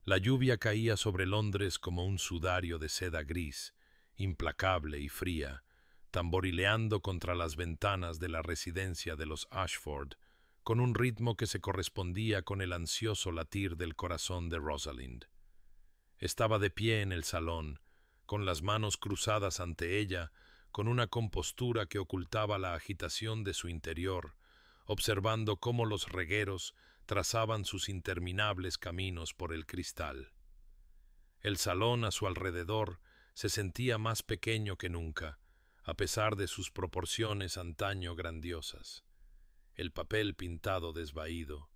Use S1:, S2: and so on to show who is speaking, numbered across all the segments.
S1: La lluvia caía sobre Londres como un sudario de seda gris, implacable y fría, tamborileando contra las ventanas de la residencia de los Ashford, con un ritmo que se correspondía con el ansioso latir del corazón de Rosalind. Estaba de pie en el salón, con las manos cruzadas ante ella, con una compostura que ocultaba la agitación de su interior, observando cómo los regueros trazaban sus interminables caminos por el cristal. El salón a su alrededor se sentía más pequeño que nunca, a pesar de sus proporciones antaño grandiosas. El papel pintado desvaído,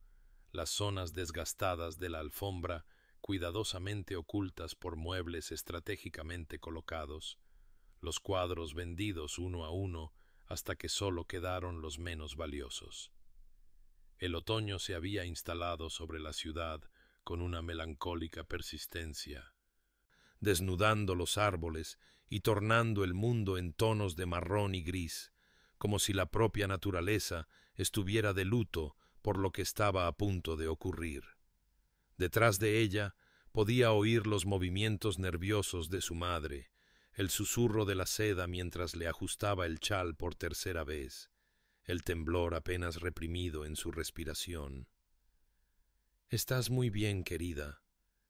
S1: las zonas desgastadas de la alfombra cuidadosamente ocultas por muebles estratégicamente colocados, los cuadros vendidos uno a uno hasta que sólo quedaron los menos valiosos. El otoño se había instalado sobre la ciudad con una melancólica persistencia, desnudando los árboles y tornando el mundo en tonos de marrón y gris, como si la propia naturaleza estuviera de luto por lo que estaba a punto de ocurrir. Detrás de ella podía oír los movimientos nerviosos de su madre, el susurro de la seda mientras le ajustaba el chal por tercera vez, el temblor apenas reprimido en su respiración. «Estás muy bien, querida»,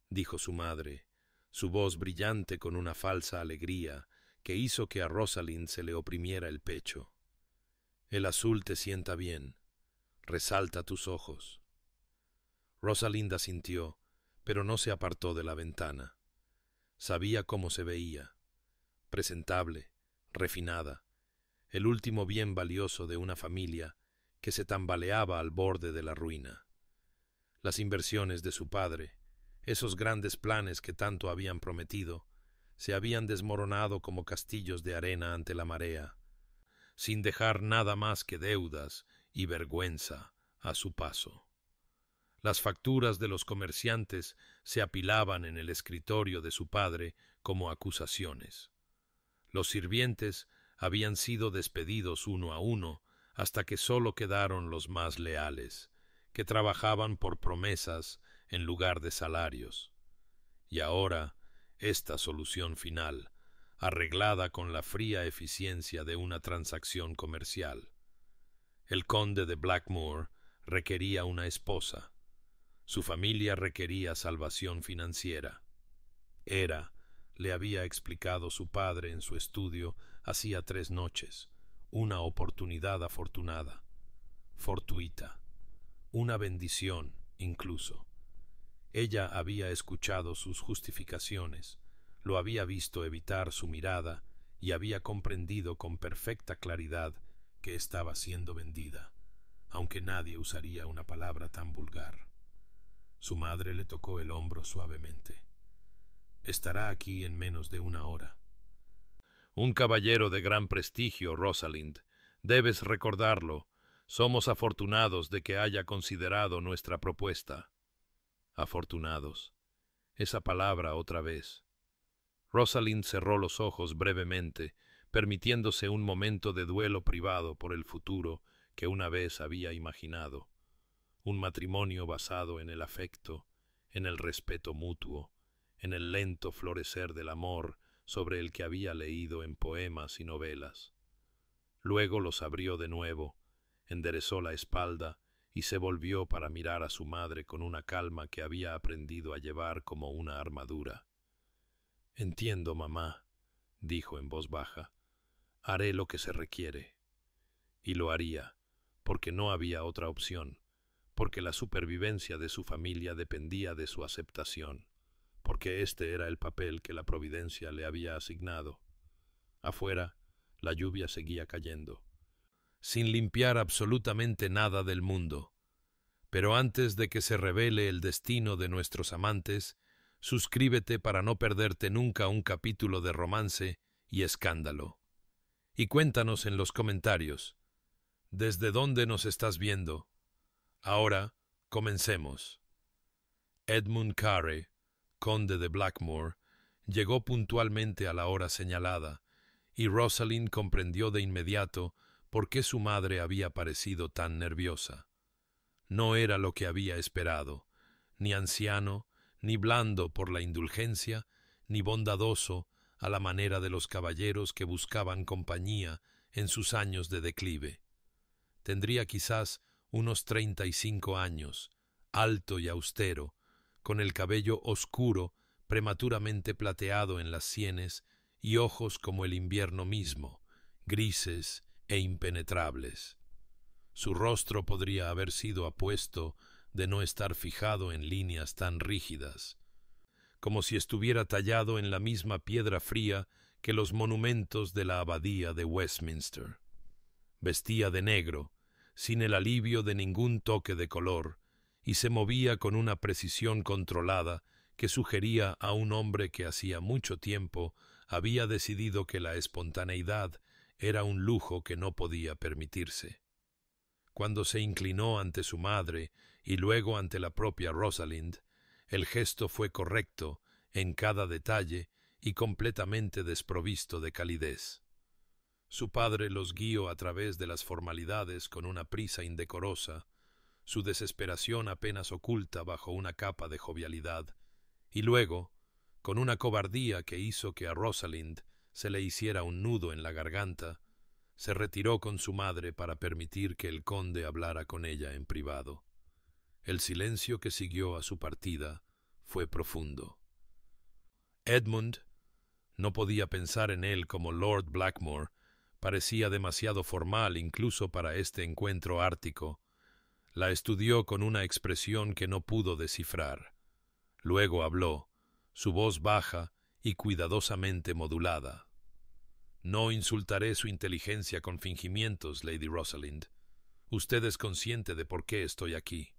S1: dijo su madre, su voz brillante con una falsa alegría que hizo que a Rosalind se le oprimiera el pecho. «El azul te sienta bien. Resalta tus ojos». Rosalind asintió, pero no se apartó de la ventana. Sabía cómo se veía. Presentable, refinada, el último bien valioso de una familia que se tambaleaba al borde de la ruina. Las inversiones de su padre, esos grandes planes que tanto habían prometido, se habían desmoronado como castillos de arena ante la marea, sin dejar nada más que deudas y vergüenza a su paso. Las facturas de los comerciantes se apilaban en el escritorio de su padre como acusaciones. Los sirvientes habían sido despedidos uno a uno hasta que sólo quedaron los más leales, que trabajaban por promesas en lugar de salarios. Y ahora, esta solución final, arreglada con la fría eficiencia de una transacción comercial. El conde de Blackmoor requería una esposa. Su familia requería salvación financiera. Le había explicado su padre en su estudio hacía 3 noches, una oportunidad afortunada, fortuita, una bendición incluso. Ella había escuchado sus justificaciones, lo había visto evitar su mirada y había comprendido con perfecta claridad que estaba siendo vendida, aunque nadie usaría una palabra tan vulgar. Su madre le tocó el hombro suavemente. «Estará aquí en menos de 1 hora». «Un caballero de gran prestigio, Rosalind. Debes recordarlo. Somos afortunados de que haya considerado nuestra propuesta». Afortunados. Esa palabra otra vez. Rosalind cerró los ojos brevemente, permitiéndose un momento de duelo privado por el futuro que una vez había imaginado. Un matrimonio basado en el afecto, en el respeto mutuo, en el lento florecer del amor sobre el que había leído en poemas y novelas. Luego los abrió de nuevo, enderezó la espalda y se volvió para mirar a su madre con una calma que había aprendido a llevar como una armadura. «Entiendo, mamá», dijo en voz baja. «Haré lo que se requiere». Y lo haría, porque no había otra opción, porque la supervivencia de su familia dependía de su aceptación, porque este era el papel que la providencia le había asignado. Afuera, la lluvia seguía cayendo, sin limpiar absolutamente nada del mundo. Pero antes de que se revele el destino de nuestros amantes, suscríbete para no perderte nunca un capítulo de romance y escándalo. Y cuéntanos en los comentarios, ¿desde dónde nos estás viendo? Ahora, comencemos. Edmund Carey, conde de Blackmoor, llegó puntualmente a la hora señalada, y Rosalind comprendió de inmediato por qué su madre había parecido tan nerviosa. No era lo que había esperado, ni anciano, ni blando por la indulgencia, ni bondadoso a la manera de los caballeros que buscaban compañía en sus años de declive. Tendría quizás unos 35 años, alto y austero, con el cabello oscuro, prematuramente plateado en las sienes, y ojos como el invierno mismo, grises e impenetrables. Su rostro podría haber sido apuesto de no estar fijado en líneas tan rígidas, como si estuviera tallado en la misma piedra fría que los monumentos de la abadía de Westminster. Vestía de negro, sin el alivio de ningún toque de color, y se movía con una precisión controlada que sugería a un hombre que hacía mucho tiempo había decidido que la espontaneidad era un lujo que no podía permitirse. Cuando se inclinó ante su madre y luego ante la propia Rosalind, el gesto fue correcto en cada detalle y completamente desprovisto de calidez. Su padre los guió a través de las formalidades con una prisa indecorosa, su desesperación apenas oculta bajo una capa de jovialidad, y luego, con una cobardía que hizo que a Rosalind se le hiciera un nudo en la garganta, se retiró con su madre para permitir que el conde hablara con ella en privado. El silencio que siguió a su partida fue profundo. Edmund no podía pensar en él como Lord Blackmore, parecía demasiado formal incluso para este encuentro ártico. La estudió con una expresión que no pudo descifrar. Luego habló, su voz baja y cuidadosamente modulada. «No insultaré su inteligencia con fingimientos, Lady Rosalind. Usted es consciente de por qué estoy aquí».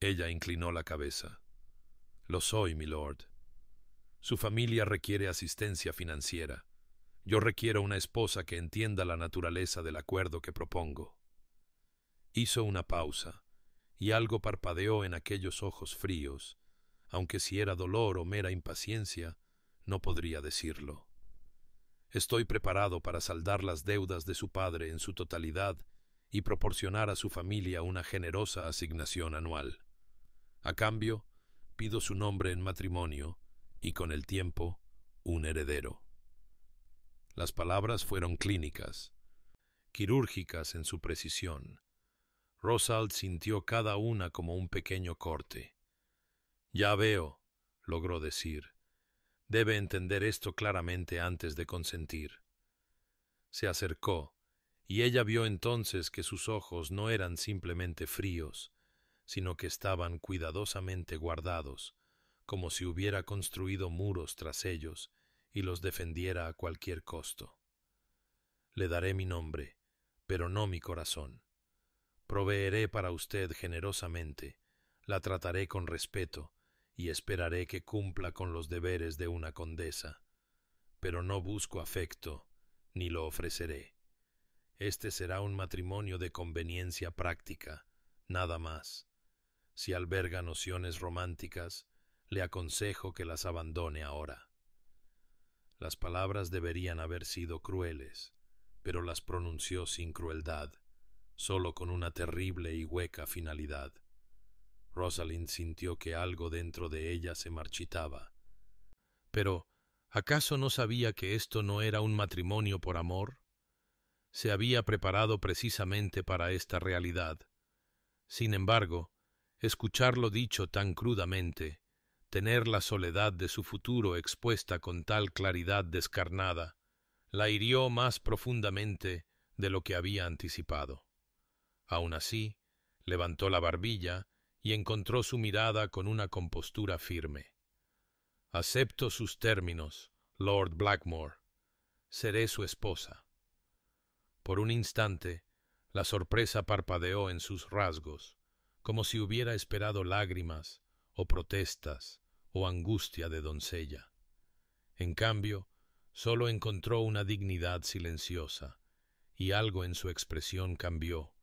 S1: Ella inclinó la cabeza. «Lo soy, milord. Su familia requiere asistencia financiera. Yo requiero una esposa que entienda la naturaleza del acuerdo que propongo». Hizo una pausa, y algo parpadeó en aquellos ojos fríos, aunque si era dolor o mera impaciencia, no podría decirlo. «Estoy preparado para saldar las deudas de su padre en su totalidad y proporcionar a su familia una generosa asignación anual. A cambio, pido su nombre en matrimonio y, con el tiempo, un heredero». Las palabras fueron clínicas, quirúrgicas en su precisión. Rosalind sintió cada una como un pequeño corte. «Ya veo», logró decir. «Debe entender esto claramente antes de consentir». Se acercó, y ella vio entonces que sus ojos no eran simplemente fríos, sino que estaban cuidadosamente guardados, como si hubiera construido muros tras ellos y los defendiera a cualquier costo. «Le daré mi nombre, pero no mi corazón. Proveeré para usted generosamente, la trataré con respeto y esperaré que cumpla con los deberes de una condesa. Pero no busco afecto, ni lo ofreceré. Este será un matrimonio de conveniencia práctica, nada más. Si alberga nociones románticas, le aconsejo que las abandone ahora». Las palabras deberían haber sido crueles, pero las pronunció sin crueldad, solo con una terrible y hueca finalidad. Rosalind sintió que algo dentro de ella se marchitaba. Pero, ¿acaso no sabía que esto no era un matrimonio por amor? Se había preparado precisamente para esta realidad. Sin embargo, escucharlo dicho tan crudamente, tener la soledad de su futuro expuesta con tal claridad descarnada, la hirió más profundamente de lo que había anticipado. Aun así, levantó la barbilla y encontró su mirada con una compostura firme. «Acepto sus términos, Lord Blackmore. Seré su esposa». Por un instante, la sorpresa parpadeó en sus rasgos, como si hubiera esperado lágrimas, o protestas, o angustia de doncella. En cambio, solo encontró una dignidad silenciosa, y algo en su expresión cambió,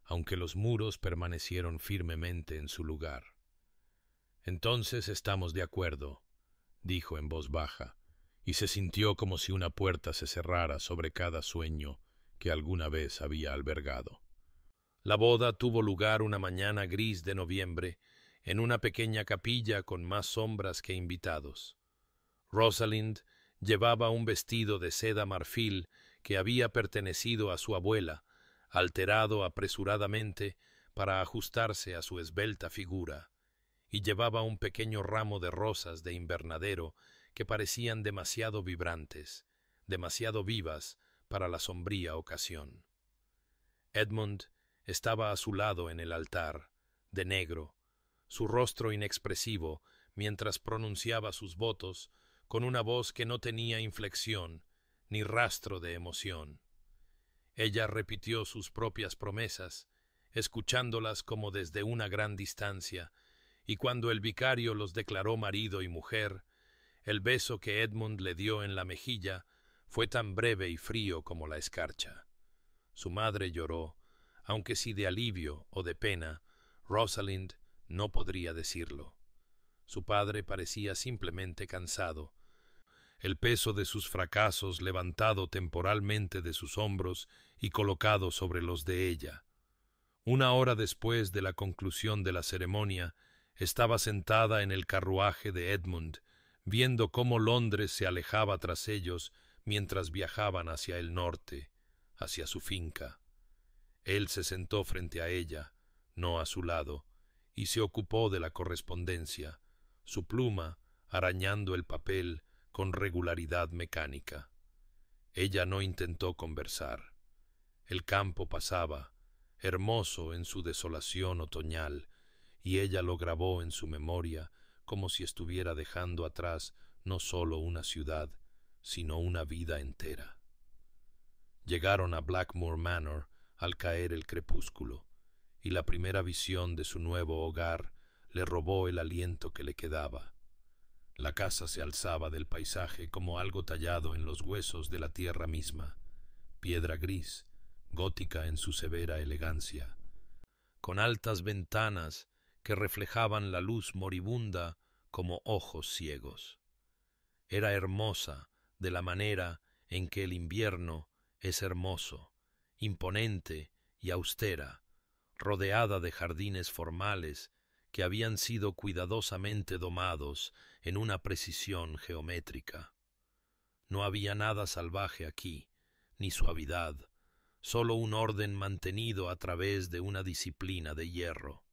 S1: aunque los muros permanecieron firmemente en su lugar. «Entonces estamos de acuerdo», dijo en voz baja, y se sintió como si una puerta se cerrara sobre cada sueño que alguna vez había albergado. La boda tuvo lugar una mañana gris de noviembre, en una pequeña capilla con más sombras que invitados. Rosalind llevaba un vestido de seda marfil que había pertenecido a su abuela, alterado apresuradamente para ajustarse a su esbelta figura, y llevaba un pequeño ramo de rosas de invernadero que parecían demasiado vibrantes, demasiado vivas para la sombría ocasión. Edmund estaba a su lado en el altar, de negro, su rostro inexpresivo, mientras pronunciaba sus votos con una voz que no tenía inflexión ni rastro de emoción. Ella repitió sus propias promesas, escuchándolas como desde una gran distancia, y cuando el vicario los declaró marido y mujer, el beso que Edmund le dio en la mejilla fue tan breve y frío como la escarcha. Su madre lloró, aunque si de alivio o de pena, Rosalind no podría decirlo. Su padre parecía simplemente cansado, el peso de sus fracasos levantado temporalmente de sus hombros y colocado sobre los de ella. Una hora después de la conclusión de la ceremonia, estaba sentada en el carruaje de Edmund, viendo cómo Londres se alejaba tras ellos mientras viajaban hacia el norte, hacia su finca. Él se sentó frente a ella, no a su lado, y se ocupó de la correspondencia, su pluma arañando el papel con regularidad mecánica. Ella no intentó conversar. El campo pasaba, hermoso en su desolación otoñal, y ella lo grabó en su memoria como si estuviera dejando atrás no solo una ciudad, sino una vida entera. Llegaron a Blackmoor Manor al caer el crepúsculo, y la primera visión de su nuevo hogar le robó el aliento que le quedaba. La casa se alzaba del paisaje como algo tallado en los huesos de la tierra misma, piedra gris, gótica en su severa elegancia, con altas ventanas que reflejaban la luz moribunda como ojos ciegos. Era hermosa de la manera en que el invierno es hermoso, imponente y austera, rodeada de jardines formales que habían sido cuidadosamente domados en una precisión geométrica. No había nada salvaje aquí, ni suavidad, solo un orden mantenido a través de una disciplina de hierro.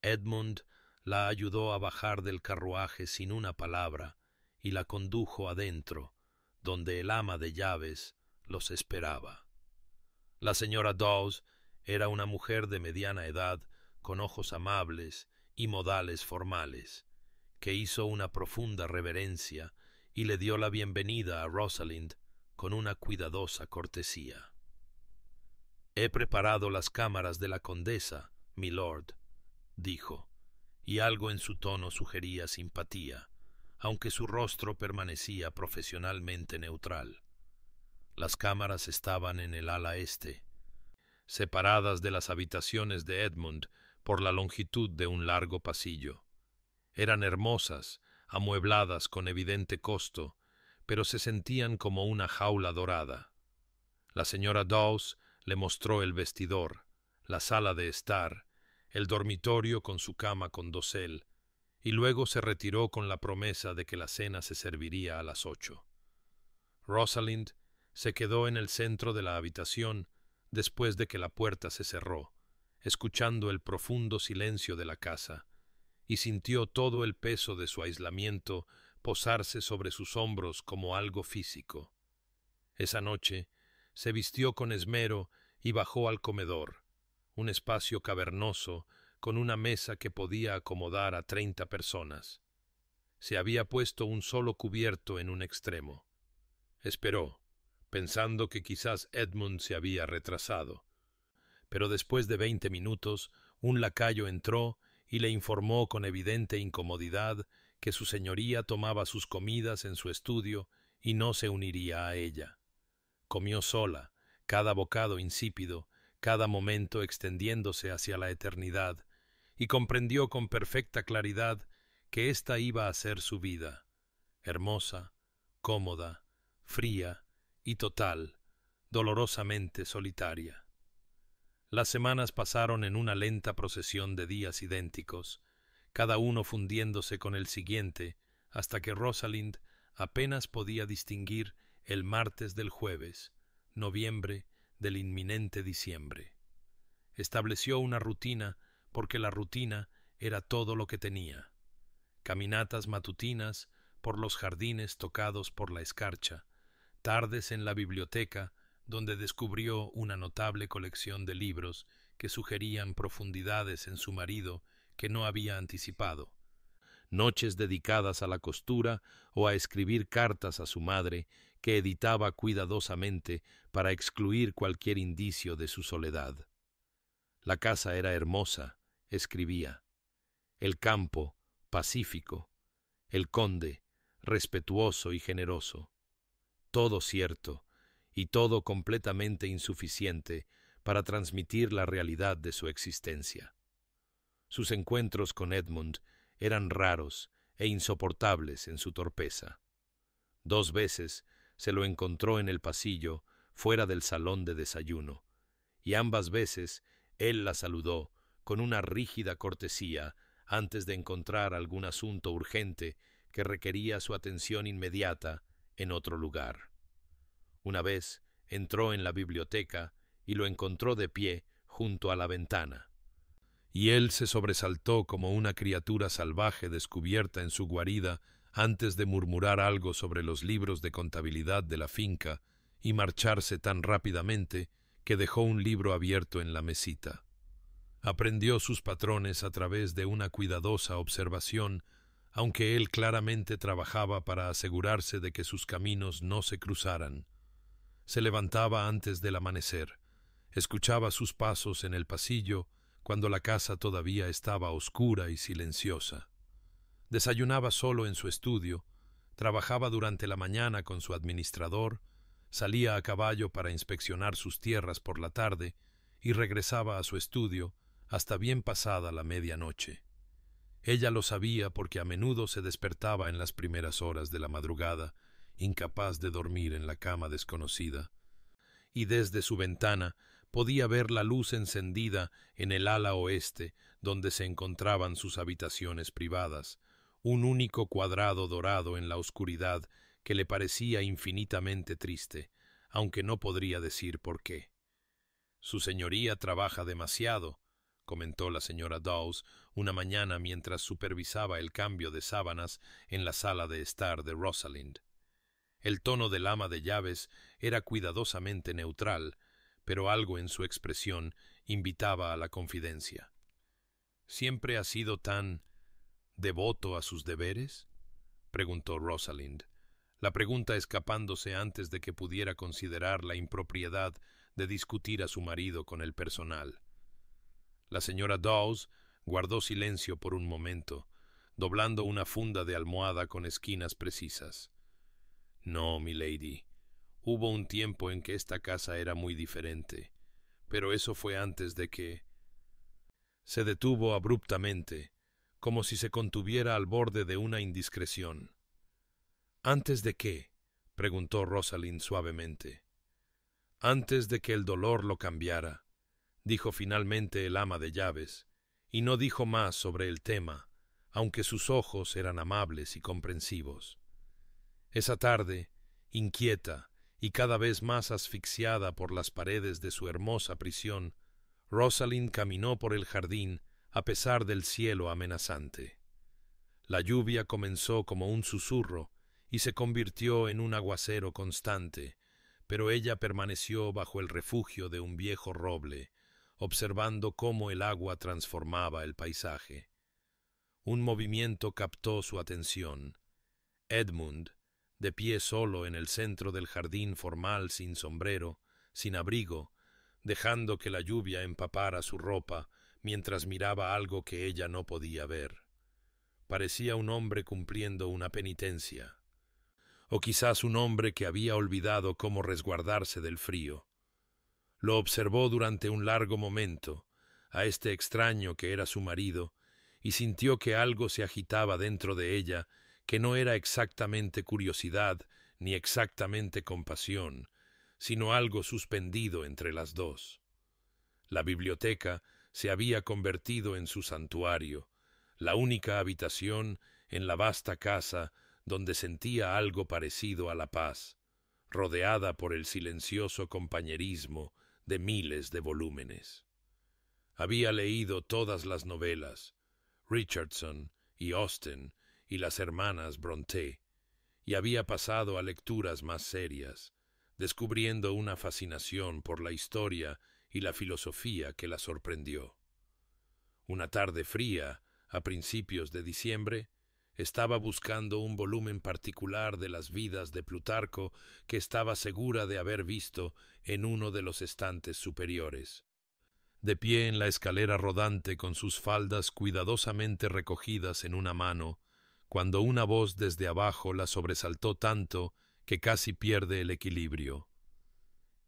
S1: Edmund la ayudó a bajar del carruaje sin una palabra y la condujo adentro, donde el ama de llaves los esperaba. La señora Dawes era una mujer de mediana edad, con ojos amables y modales formales, que hizo una profunda reverencia y le dio la bienvenida a Rosalind con una cuidadosa cortesía. «He preparado las cámaras de la condesa, milord», dijo, y algo en su tono sugería simpatía, aunque su rostro permanecía profesionalmente neutral. Las cámaras estaban en el ala este, separadas de las habitaciones de Edmund por la longitud de un largo pasillo. Eran hermosas, amuebladas con evidente costo, pero se sentían como una jaula dorada. La señora Dawes le mostró el vestidor, la sala de estar, el dormitorio con su cama con dosel, y luego se retiró con la promesa de que la cena se serviría a las 8. Rosalind se quedó en el centro de la habitación después de que la puerta se cerró, escuchando el profundo silencio de la casa, y sintió todo el peso de su aislamiento posarse sobre sus hombros como algo físico. Esa noche se vistió con esmero y bajó al comedor, un espacio cavernoso con una mesa que podía acomodar a 30 personas. Se había puesto un solo cubierto en un extremo. Esperó, pensando que quizás Edmund se había retrasado, pero después de 20 minutos un lacayo entró y le informó con evidente incomodidad que su señoría tomaba sus comidas en su estudio y no se uniría a ella. Comió sola, cada bocado insípido, cada momento extendiéndose hacia la eternidad, y comprendió con perfecta claridad que ésta iba a ser su vida, hermosa, cómoda, fría y total, dolorosamente solitaria. Las semanas pasaron en una lenta procesión de días idénticos, cada uno fundiéndose con el siguiente, hasta que Rosalind apenas podía distinguir el martes del jueves, noviembre del inminente diciembre. Estableció una rutina porque la rutina era todo lo que tenía. Caminatas matutinas por los jardines tocados por la escarcha, tardes en la biblioteca, donde descubrió una notable colección de libros que sugerían profundidades en su marido que no había anticipado, noches dedicadas a la costura o a escribir cartas a su madre que editaba cuidadosamente para excluir cualquier indicio de su soledad. La casa era hermosa, escribía. El campo, pacífico. El conde, respetuoso y generoso. Todo cierto, y todo completamente insuficiente para transmitir la realidad de su existencia. Sus encuentros con Edmund eran raros e insoportables en su torpeza. 2 veces se lo encontró en el pasillo, fuera del salón de desayuno, y ambas veces él la saludó con una rígida cortesía antes de encontrar algún asunto urgente que requería su atención inmediata en otro lugar. Una vez entró en la biblioteca y lo encontró de pie junto a la ventana, y él se sobresaltó como una criatura salvaje descubierta en su guarida antes de murmurar algo sobre los libros de contabilidad de la finca y marcharse tan rápidamente que dejó un libro abierto en la mesita. Aprendió sus patrones a través de una cuidadosa observación, aunque él claramente trabajaba para asegurarse de que sus caminos no se cruzaran. Se levantaba antes del amanecer, escuchaba sus pasos en el pasillo cuando la casa todavía estaba oscura y silenciosa. Desayunaba solo en su estudio, trabajaba durante la mañana con su administrador, salía a caballo para inspeccionar sus tierras por la tarde y regresaba a su estudio hasta bien pasada la medianoche. Ella lo sabía porque a menudo se despertaba en las primeras horas de la madrugada, incapaz de dormir en la cama desconocida, y desde su ventana podía ver la luz encendida en el ala oeste, donde se encontraban sus habitaciones privadas, un único cuadrado dorado en la oscuridad que le parecía infinitamente triste, aunque no podría decir por qué. «Su señoría trabaja demasiado», comentó la señora Dawes una mañana mientras supervisaba el cambio de sábanas en la sala de estar de Rosalind. El tono del ama de llaves era cuidadosamente neutral, pero algo en su expresión invitaba a la confidencia. «¿Siempre ha sido tan devoto a sus deberes?», preguntó Rosalind, la pregunta escapándose antes de que pudiera considerar la impropiedad de discutir a su marido con el personal. La señora Dawes guardó silencio por un momento, doblando una funda de almohada con esquinas precisas. «No, milady. Hubo un tiempo en que esta casa era muy diferente, pero eso fue antes de que...» Se detuvo abruptamente, como si se contuviera al borde de una indiscreción. «¿Antes de qué?», preguntó Rosalind suavemente. «Antes de que el dolor lo cambiara», dijo finalmente el ama de llaves, y no dijo más sobre el tema, aunque sus ojos eran amables y comprensivos. Esa tarde, inquieta y cada vez más asfixiada por las paredes de su hermosa prisión, Rosalind caminó por el jardín a pesar del cielo amenazante. La lluvia comenzó como un susurro y se convirtió en un aguacero constante, pero ella permaneció bajo el refugio de un viejo roble, observando cómo el agua transformaba el paisaje. Un movimiento captó su atención. Edmund, de pie solo en el centro del jardín formal, sin sombrero, sin abrigo, dejando que la lluvia empapara su ropa mientras miraba algo que ella no podía ver. Parecía un hombre cumpliendo una penitencia, o quizás un hombre que había olvidado cómo resguardarse del frío. Lo observó durante un largo momento, a este extraño que era su marido, y sintió que algo se agitaba dentro de ella que no era exactamente curiosidad ni exactamente compasión, sino algo suspendido entre las dos. La biblioteca se había convertido en su santuario, la única habitación en la vasta casa donde sentía algo parecido a la paz, rodeada por el silencioso compañerismo de miles de volúmenes. Había leído todas las novelas, Richardson y Austen y las hermanas Brontë, y había pasado a lecturas más serias, descubriendo una fascinación por la historia y la filosofía que la sorprendió. Una tarde fría, a principios de diciembre, estaba buscando un volumen particular de las vidas de Plutarco que estaba segura de haber visto en uno de los estantes superiores. De pie en la escalera rodante con sus faldas cuidadosamente recogidas en una mano, cuando una voz desde abajo la sobresaltó tanto que casi pierde el equilibrio.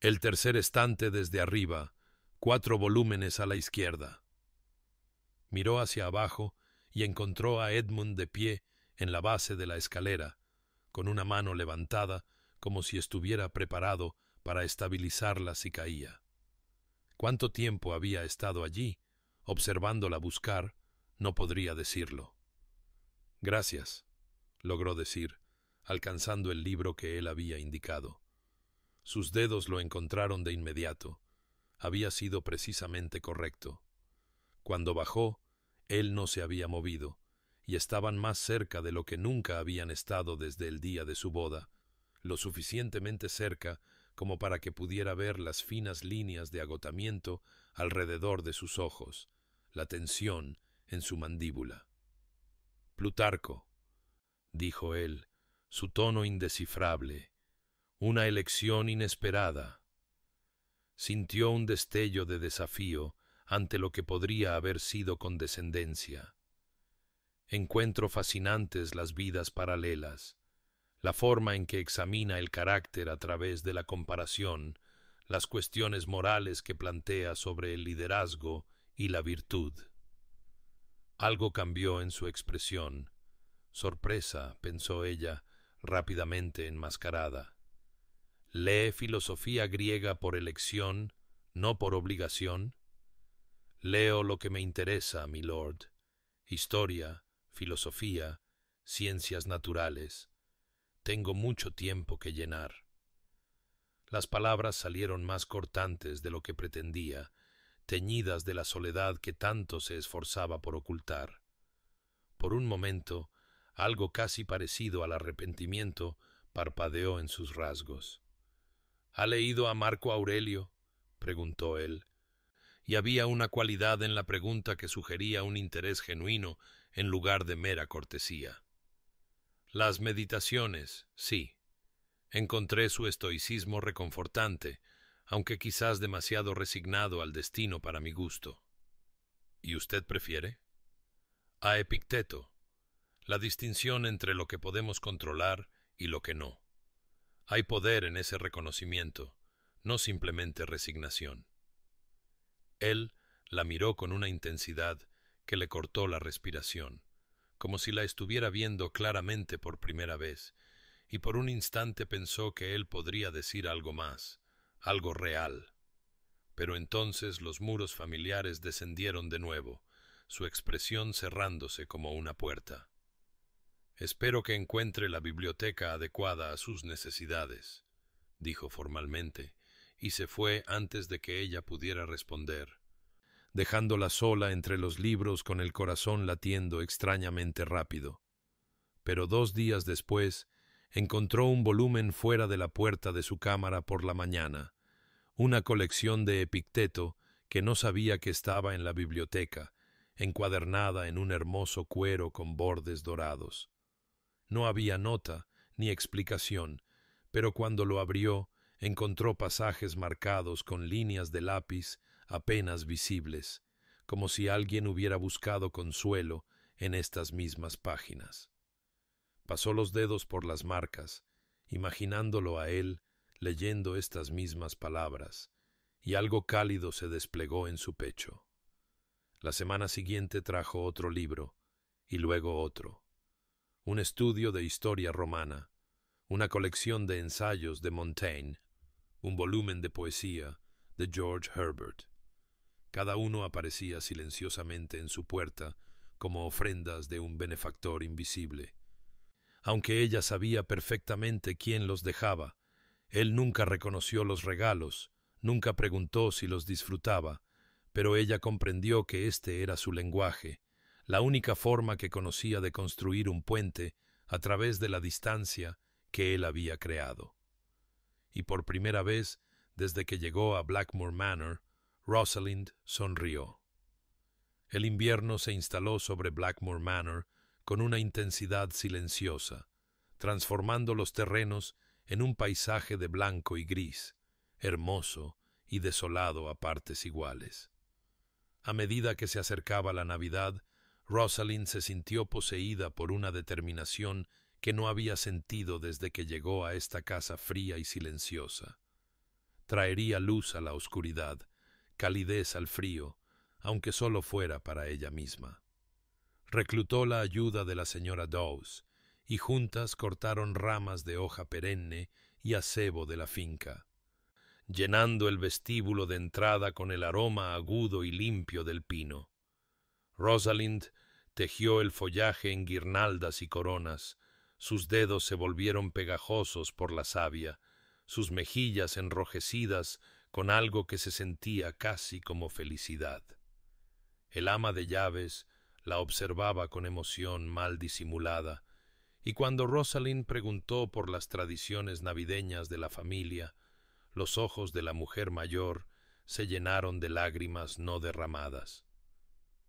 S1: El tercer estante desde arriba, 4 volúmenes a la izquierda. Miró hacia abajo y encontró a Edmund de pie en la base de la escalera, con una mano levantada como si estuviera preparado para estabilizarla si caía. ¿Cuánto tiempo había estado allí, observándola buscar? No podría decirlo. «Gracias», logró decir, alcanzando el libro que él había indicado. Sus dedos lo encontraron de inmediato. Había sido precisamente correcto. Cuando bajó, él no se había movido, y estaban más cerca de lo que nunca habían estado desde el día de su boda, lo suficientemente cerca como para que pudiera ver las finas líneas de agotamiento alrededor de sus ojos, la tensión en su mandíbula. «Plutarco», dijo él, su tono indescifrable, «una elección inesperada». Sintió un destello de desafío ante lo que podría haber sido condescendencia. Encuentro fascinantes las vidas paralelas, la forma en que examina el carácter a través de la comparación, las cuestiones morales que plantea sobre el liderazgo y la virtud. Algo cambió en su expresión. Sorpresa, pensó ella, rápidamente enmascarada. ¿Lee filosofía griega por elección, no por obligación? Leo lo que me interesa, milord. Historia, filosofía, ciencias naturales. Tengo mucho tiempo que llenar. Las palabras salieron más cortantes de lo que pretendía, teñidas de la soledad que tanto se esforzaba por ocultar. Por un momento, algo casi parecido al arrepentimiento parpadeó en sus rasgos. «¿Ha leído a Marco Aurelio?», preguntó él, y había una cualidad en la pregunta que sugería un interés genuino en lugar de mera cortesía. «Las meditaciones, sí. Encontré su estoicismo reconfortante, aunque quizás demasiado resignado al destino para mi gusto». «¿Y usted prefiere?» «A Epicteto. La distinción entre lo que podemos controlar y lo que no. Hay poder en ese reconocimiento, no simplemente resignación». Él la miró con una intensidad que le cortó la respiración, como si la estuviera viendo claramente por primera vez, y por un instante pensó que él podría decir algo más, algo real. Pero entonces los muros familiares descendieron de nuevo, su expresión cerrándose como una puerta. «Espero que encuentre la biblioteca adecuada a sus necesidades», dijo formalmente, y se fue antes de que ella pudiera responder, dejándola sola entre los libros con el corazón latiendo extrañamente rápido. Pero 2 días después encontró un volumen fuera de la puerta de su cámara por la mañana, una colección de Epicteto que no sabía que estaba en la biblioteca, encuadernada en un hermoso cuero con bordes dorados. No había nota ni explicación, pero cuando lo abrió encontró pasajes marcados con líneas de lápiz apenas visibles, como si alguien hubiera buscado consuelo en estas mismas páginas. Pasó los dedos por las marcas, imaginándolo a él leyendo estas mismas palabras, y algo cálido se desplegó en su pecho. La semana siguiente trajo otro libro, y luego otro. Un estudio de historia romana, una colección de ensayos de Montaigne, un volumen de poesía de George Herbert. Cada uno aparecía silenciosamente en su puerta como ofrendas de un benefactor invisible. Aunque ella sabía perfectamente quién los dejaba, él nunca reconoció los regalos, nunca preguntó si los disfrutaba, pero ella comprendió que este era su lenguaje, la única forma que conocía de construir un puente a través de la distancia que él había creado. Y por primera vez, desde que llegó a Blackmore Manor, Rosalind sonrió. El invierno se instaló sobre Blackmore Manor con una intensidad silenciosa, transformando los terrenos en un paisaje de blanco y gris, hermoso y desolado a partes iguales. A medida que se acercaba la Navidad, Rosalind se sintió poseída por una determinación que no había sentido desde que llegó a esta casa fría y silenciosa. Traería luz a la oscuridad, calidez al frío, aunque solo fuera para ella misma. Reclutó la ayuda de la señora Dawes, y juntas cortaron ramas de hoja perenne y acebo de la finca, llenando el vestíbulo de entrada con el aroma agudo y limpio del pino. Rosalind tejió el follaje en guirnaldas y coronas, sus dedos se volvieron pegajosos por la savia, sus mejillas enrojecidas con algo que se sentía casi como felicidad. El ama de llaves la observaba con emoción mal disimulada, y cuando Rosalind preguntó por las tradiciones navideñas de la familia, los ojos de la mujer mayor se llenaron de lágrimas no derramadas.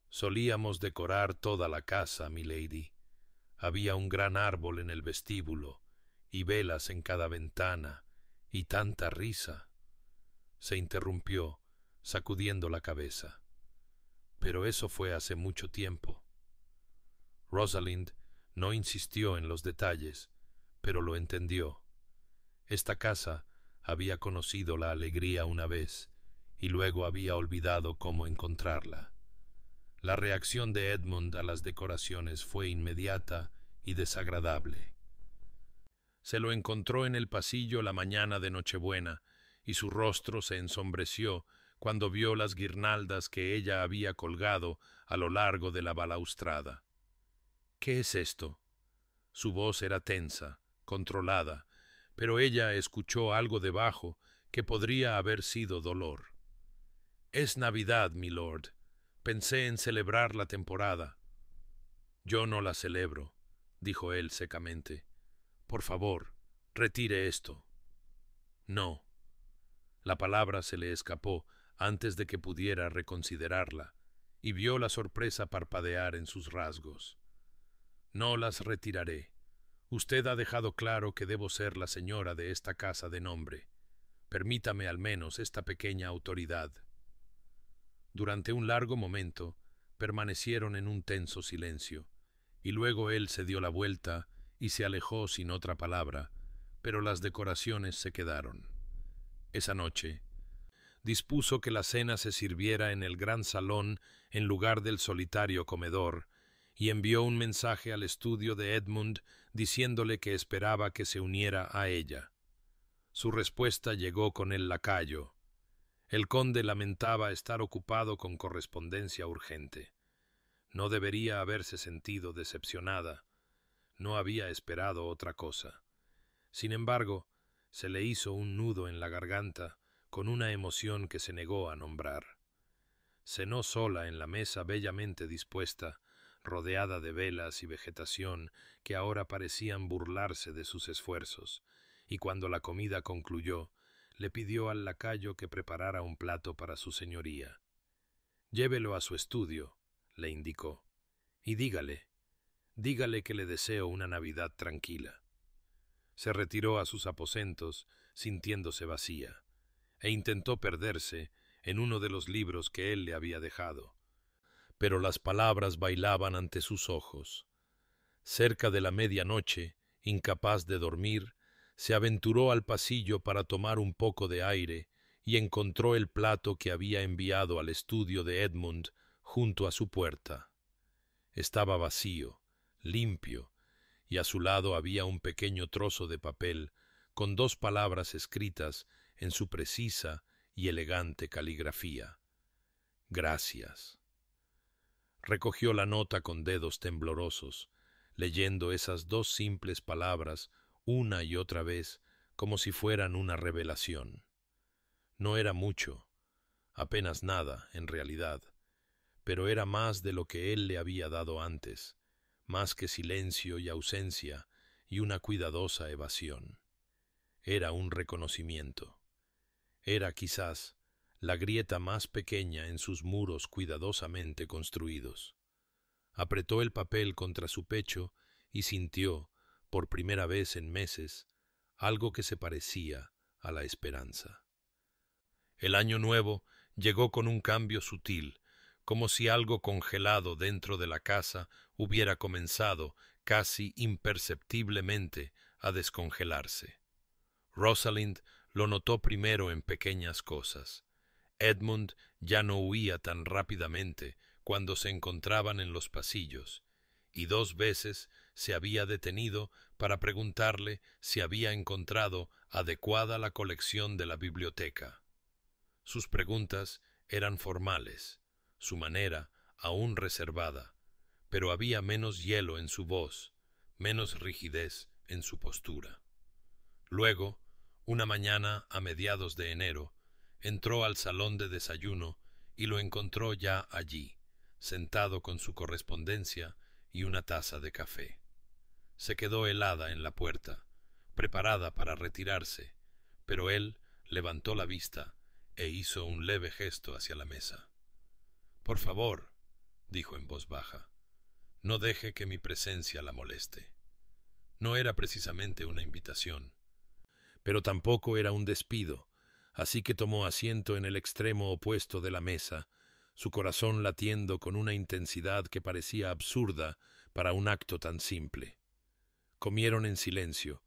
S1: Solíamos decorar toda la casa, milady. Había un gran árbol en el vestíbulo, y velas en cada ventana, y tanta risa. Se interrumpió, sacudiendo la cabeza. Pero eso fue hace mucho tiempo. Rosalind no insistió en los detalles, pero lo entendió. Esta casa había conocido la alegría una vez, y luego había olvidado cómo encontrarla. La reacción de Edmund a las decoraciones fue inmediata y desagradable. Se lo encontró en el pasillo la mañana de Nochebuena, y su rostro se ensombreció cuando vio las guirnaldas que ella había colgado a lo largo de la balaustrada. —¿Qué es esto? Su voz era tensa, controlada, pero ella escuchó algo debajo que podría haber sido dolor. —Es Navidad, milord. Pensé en celebrar la temporada. —Yo no la celebro —dijo él secamente—. Por favor, retire esto. —No. La palabra se le escapó antes de que pudiera reconsiderarla, y vio la sorpresa parpadear en sus rasgos. —No las retiraré. Usted ha dejado claro que debo ser la señora de esta casa de nombre. Permítame al menos esta pequeña autoridad. Durante un largo momento permanecieron en un tenso silencio, y luego él se dio la vuelta y se alejó sin otra palabra, pero las decoraciones se quedaron. Esa noche dispuso que la cena se sirviera en el gran salón en lugar del solitario comedor, y envió un mensaje al estudio de Edmund diciéndole que esperaba que se uniera a ella. Su respuesta llegó con el lacayo. El conde lamentaba estar ocupado con correspondencia urgente. No debería haberse sentido decepcionada. No había esperado otra cosa. Sin embargo, se le hizo un nudo en la garganta con una emoción que se negó a nombrar. Cenó sola en la mesa bellamente dispuesta, rodeada de velas y vegetación que ahora parecían burlarse de sus esfuerzos, y cuando la comida concluyó, le pidió al lacayo que preparara un plato para su señoría. «Llévelo a su estudio», le indicó, «y dígale que le deseo una Navidad tranquila». Se retiró a sus aposentos, sintiéndose vacía, e intentó perderse en uno de los libros que él le había dejado. Pero las palabras bailaban ante sus ojos. Cerca de la medianoche, incapaz de dormir, se aventuró al pasillo para tomar un poco de aire y encontró el plato que había enviado al estudio de Edmund junto a su puerta. Estaba vacío, limpio, y a su lado había un pequeño trozo de papel con 2 palabras escritas en su precisa y elegante caligrafía. «Gracias». Recogió la nota con dedos temblorosos, leyendo esas dos simples palabras una y otra vez como si fueran una revelación. No era mucho, apenas nada, en realidad, pero era más de lo que él le había dado antes, más que silencio y ausencia y una cuidadosa evasión. Era un reconocimiento. Era, quizás, la grieta más pequeña en sus muros cuidadosamente construidos. Apretó el papel contra su pecho y sintió, por primera vez en meses, algo que se parecía a la esperanza. El año nuevo llegó con un cambio sutil, como si algo congelado dentro de la casa hubiera comenzado, casi imperceptiblemente, a descongelarse. Rosalind lo notó primero en pequeñas cosas. Edmund ya no huía tan rápidamente cuando se encontraban en los pasillos, y 2 veces se había detenido para preguntarle si había encontrado adecuada la colección de la biblioteca. Sus preguntas eran formales, su manera aún reservada, pero había menos hielo en su voz, menos rigidez en su postura. Luego, una mañana a mediados de enero, entró al salón de desayuno y lo encontró ya allí, sentado con su correspondencia y una taza de café. Se quedó helada en la puerta, preparada para retirarse, pero él levantó la vista e hizo un leve gesto hacia la mesa. «Por favor», dijo en voz baja, «no deje que mi presencia la moleste». No era precisamente una invitación, pero tampoco era un despido, así que tomó asiento en el extremo opuesto de la mesa, su corazón latiendo con una intensidad que parecía absurda para un acto tan simple. Comieron en silencio,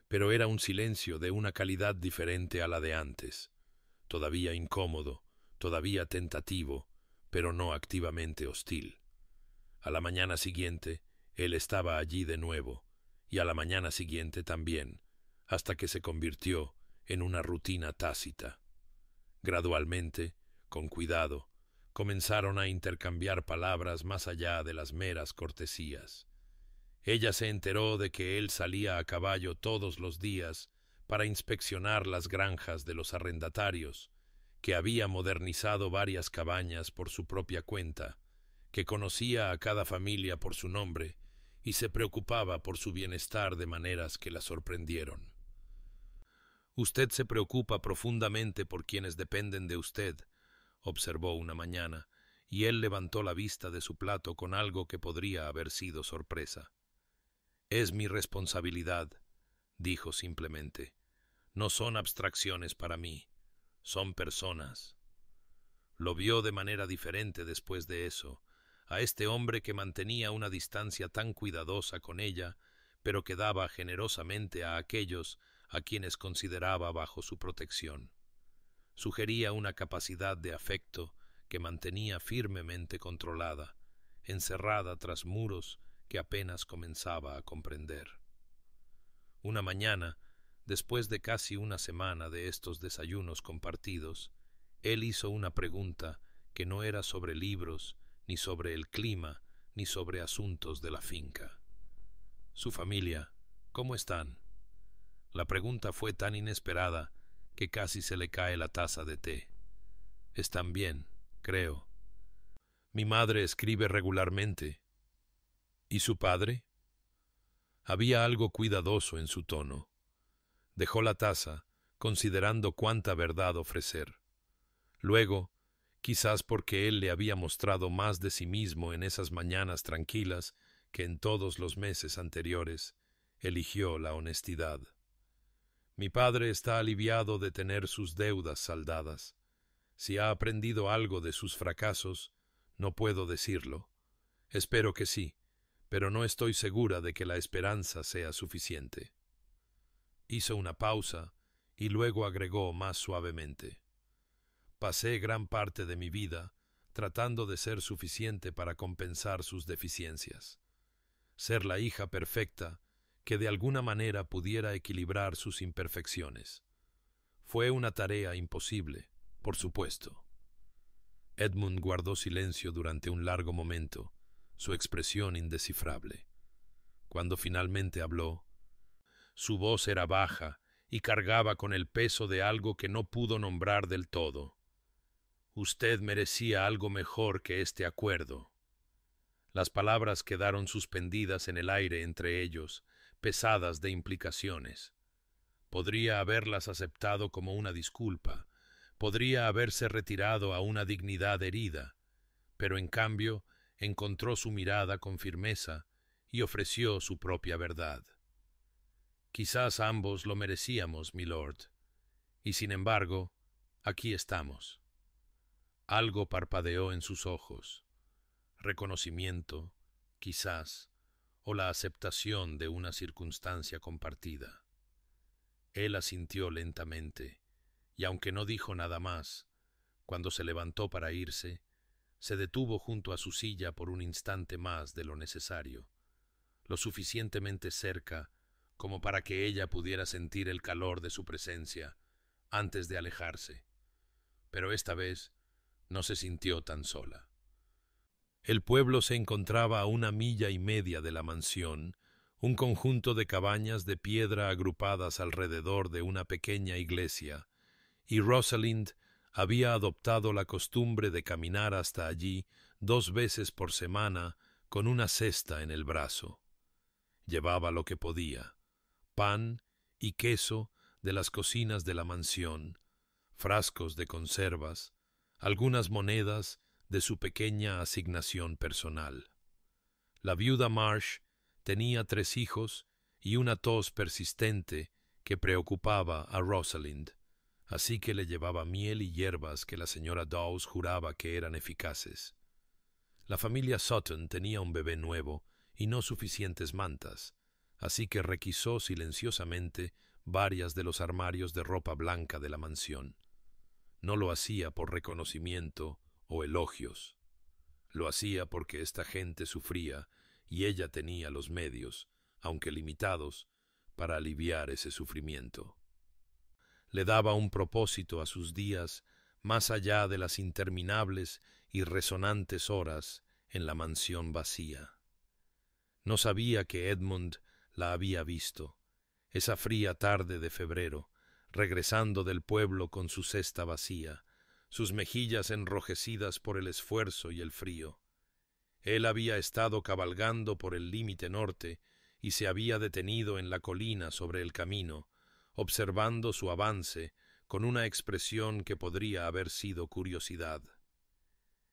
S1: pero era un silencio de una calidad diferente a la de antes, todavía incómodo, todavía tentativo, pero no activamente hostil. A la mañana siguiente, él estaba allí de nuevo, y a la mañana siguiente también, hasta que se convirtió en una rutina tácita. Gradualmente, con cuidado, comenzaron a intercambiar palabras más allá de las meras cortesías. Ella se enteró de que él salía a caballo todos los días para inspeccionar las granjas de los arrendatarios, que había modernizado varias cabañas por su propia cuenta, que conocía a cada familia por su nombre y se preocupaba por su bienestar de maneras que la sorprendieron. «Usted se preocupa profundamente por quienes dependen de usted», observó una mañana, y él levantó la vista de su plato con algo que podría haber sido sorpresa. «Es mi responsabilidad», dijo simplemente. «No son abstracciones para mí, son personas». Lo vio de manera diferente después de eso, a este hombre que mantenía una distancia tan cuidadosa con ella, pero que daba generosamente a aquellos a quienes consideraba bajo su protección. Sugería una capacidad de afecto que mantenía firmemente controlada, encerrada tras muros que apenas comenzaba a comprender. Una mañana, después de casi una semana de estos desayunos compartidos, él hizo una pregunta que no era sobre libros, ni sobre el clima, ni sobre asuntos de la finca. «¿Su familia, cómo están?» La pregunta fue tan inesperada que casi se le cae la taza de té. «Están bien, creo. Mi madre escribe regularmente». «¿Y su padre?» Había algo cuidadoso en su tono. Dejó la taza, considerando cuánta verdad ofrecer. Luego, quizás porque él le había mostrado más de sí mismo en esas mañanas tranquilas que en todos los meses anteriores, eligió la honestidad. «Mi padre está aliviado de tener sus deudas saldadas. Si ha aprendido algo de sus fracasos, no puedo decirlo. Espero que sí, pero no estoy segura de que la esperanza sea suficiente». Hizo una pausa y luego agregó más suavemente: «Pasé gran parte de mi vida tratando de ser suficiente para compensar sus deficiencias. Ser la hija perfecta que de alguna manera pudiera equilibrar sus imperfecciones. Fue una tarea imposible, por supuesto». Edmund guardó silencio durante un largo momento, su expresión indescifrable. Cuando finalmente habló, su voz era baja y cargaba con el peso de algo que no pudo nombrar del todo. Usted merecía algo mejor que este acuerdo. Las palabras quedaron suspendidas en el aire entre ellos, pesadas de implicaciones. Podría haberlas aceptado como una disculpa, podría haberse retirado a una dignidad herida, pero en cambio encontró su mirada con firmeza y ofreció su propia verdad. Quizás ambos lo merecíamos, milord, y sin embargo, aquí estamos. Algo parpadeó en sus ojos. Reconocimiento, quizás, o la aceptación de una circunstancia compartida. Él asintió lentamente, y aunque no dijo nada más, cuando se levantó para irse, se detuvo junto a su silla por un instante más de lo necesario, lo suficientemente cerca como para que ella pudiera sentir el calor de su presencia antes de alejarse. Pero esta vez no se sintió tan sola. El pueblo se encontraba a 1,5 millas de la mansión, un conjunto de cabañas de piedra agrupadas alrededor de una pequeña iglesia, y Rosalind había adoptado la costumbre de caminar hasta allí 2 veces por semana con una cesta en el brazo. Llevaba lo que podía: pan y queso de las cocinas de la mansión, frascos de conservas, algunas monedas de su pequeña asignación personal. La viuda Marsh tenía 3 hijos y una tos persistente que preocupaba a Rosalind, así que le llevaba miel y hierbas que la señora Dawes juraba que eran eficaces. La familia Sutton tenía un bebé nuevo y no suficientes mantas, así que requisó silenciosamente varias de los armarios de ropa blanca de la mansión. No lo hacía por reconocimiento o elogios. Lo hacía porque esta gente sufría y ella tenía los medios, aunque limitados, para aliviar ese sufrimiento. Le daba un propósito a sus días más allá de las interminables y resonantes horas en la mansión vacía. No sabía que Edmund la había visto, esa fría tarde de febrero, regresando del pueblo con su cesta vacía, sus mejillas enrojecidas por el esfuerzo y el frío. Él había estado cabalgando por el límite norte y se había detenido en la colina sobre el camino, observando su avance con una expresión que podría haber sido curiosidad.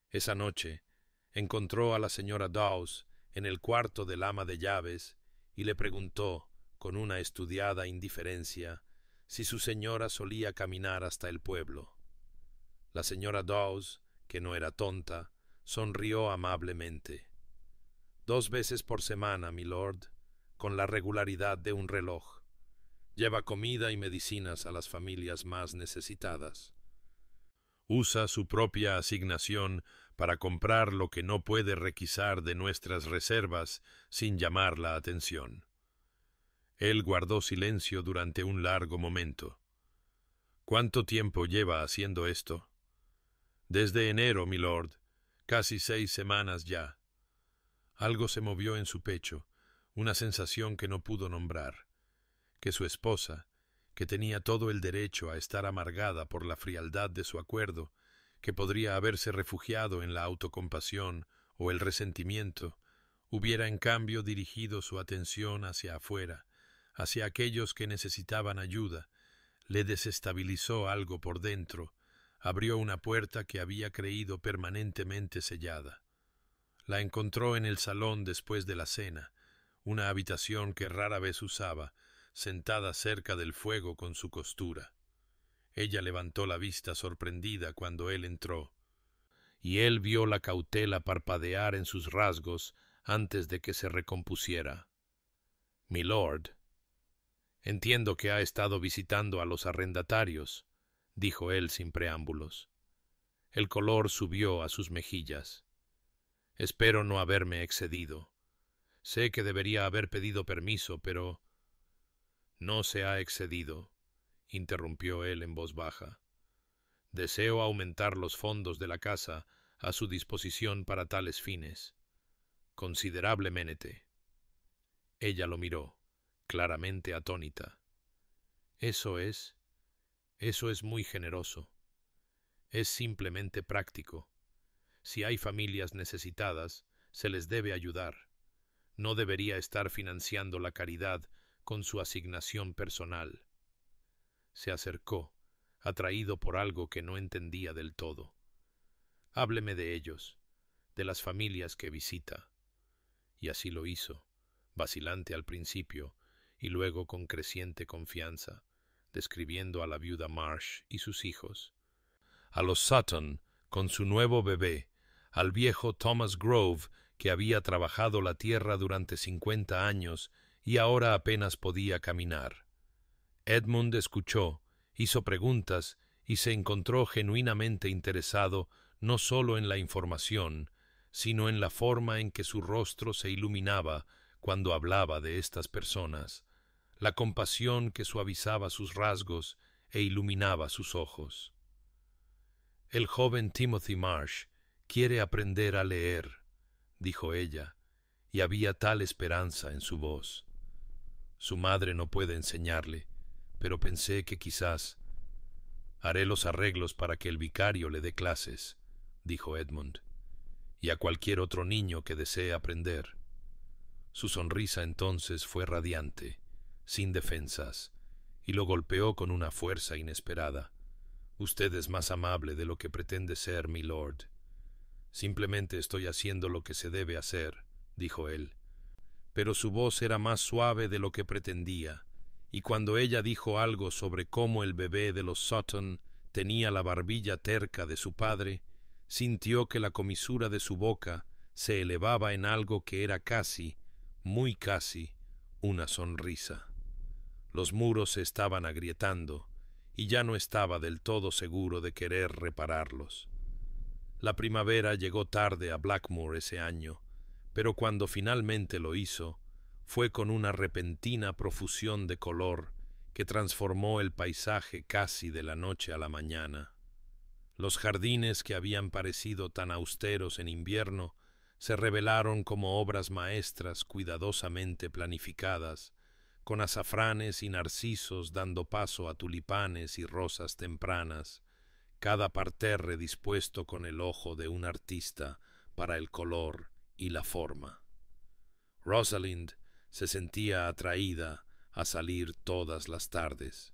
S1: Esa noche encontró a la señora Dawes en el cuarto del ama de llaves y le preguntó, con una estudiada indiferencia, si su señora solía caminar hasta el pueblo. La señora Dawes, que no era tonta, sonrió amablemente. 2 veces por semana, milord, con la regularidad de un reloj. Lleva comida y medicinas a las familias más necesitadas. Usa su propia asignación para comprar lo que no puede requisar de nuestras reservas sin llamar la atención. Él guardó silencio durante un largo momento. ¿Cuánto tiempo lleva haciendo esto? Desde enero, milord. Casi 6 semanas ya. Algo se movió en su pecho, una sensación que no pudo nombrar. Que su esposa, que tenía todo el derecho a estar amargada por la frialdad de su acuerdo, que podría haberse refugiado en la autocompasión o el resentimiento, hubiera en cambio dirigido su atención hacia afuera, hacia aquellos que necesitaban ayuda, le desestabilizó algo por dentro, abrió una puerta que había creído permanentemente sellada. La encontró en el salón después de la cena, una habitación que rara vez usaba, sentada cerca del fuego con su costura. Ella levantó la vista sorprendida cuando él entró, y él vio la cautela parpadear en sus rasgos antes de que se recompusiera. «Milord, entiendo que ha estado visitando a los arrendatarios», dijo él sin preámbulos. El color subió a sus mejillas. «Espero no haberme excedido. Sé que debería haber pedido permiso, pero...» «No se ha excedido», interrumpió él en voz baja. Deseo aumentar los fondos de la casa a su disposición para tales fines. Considerablemente. Ella lo miró, claramente atónita. Eso es muy generoso. Es simplemente práctico. Si hay familias necesitadas, se les debe ayudar. No debería estar financiando la caridad con su asignación personal. Se acercó, atraído por algo que no entendía del todo. Hábleme de ellos, de las familias que visita. Y así lo hizo, vacilante al principio y luego con creciente confianza, describiendo a la viuda Marsh y sus hijos, a los Sutton con su nuevo bebé, al viejo Thomas Grove, que había trabajado la tierra durante 50 años y ahora apenas podía caminar. Edmund escuchó, hizo preguntas y se encontró genuinamente interesado no solo en la información, sino en la forma en que su rostro se iluminaba cuando hablaba de estas personas, la compasión que suavizaba sus rasgos e iluminaba sus ojos. El joven Timothy Marsh quiere aprender a leer, dijo ella, y había tal esperanza en su voz. Su madre no puede enseñarle, pero pensé que quizás haré los arreglos para que el vicario le dé clases, dijo Edmund, y a cualquier otro niño que desee aprender. Su sonrisa entonces fue radiante, sin defensas, y lo golpeó con una fuerza inesperada. Usted es más amable de lo que pretende ser, mi lord. Simplemente estoy haciendo lo que se debe hacer, dijo él. Pero su voz era más suave de lo que pretendía, y cuando ella dijo algo sobre cómo el bebé de los Sutton tenía la barbilla terca de su padre, sintió que la comisura de su boca se elevaba en algo que era casi, muy casi, una sonrisa. Los muros se estaban agrietando, y ya no estaba del todo seguro de querer repararlos. La primavera llegó tarde a Blackmoor ese año, pero cuando finalmente lo hizo, fue con una repentina profusión de color que transformó el paisaje casi de la noche a la mañana. Los jardines que habían parecido tan austeros en invierno se revelaron como obras maestras cuidadosamente planificadas, con azafranes y narcisos dando paso a tulipanes y rosas tempranas, cada parterre dispuesto con el ojo de un artista para el color y la forma. Rosalind se sentía atraída a salir todas las tardes,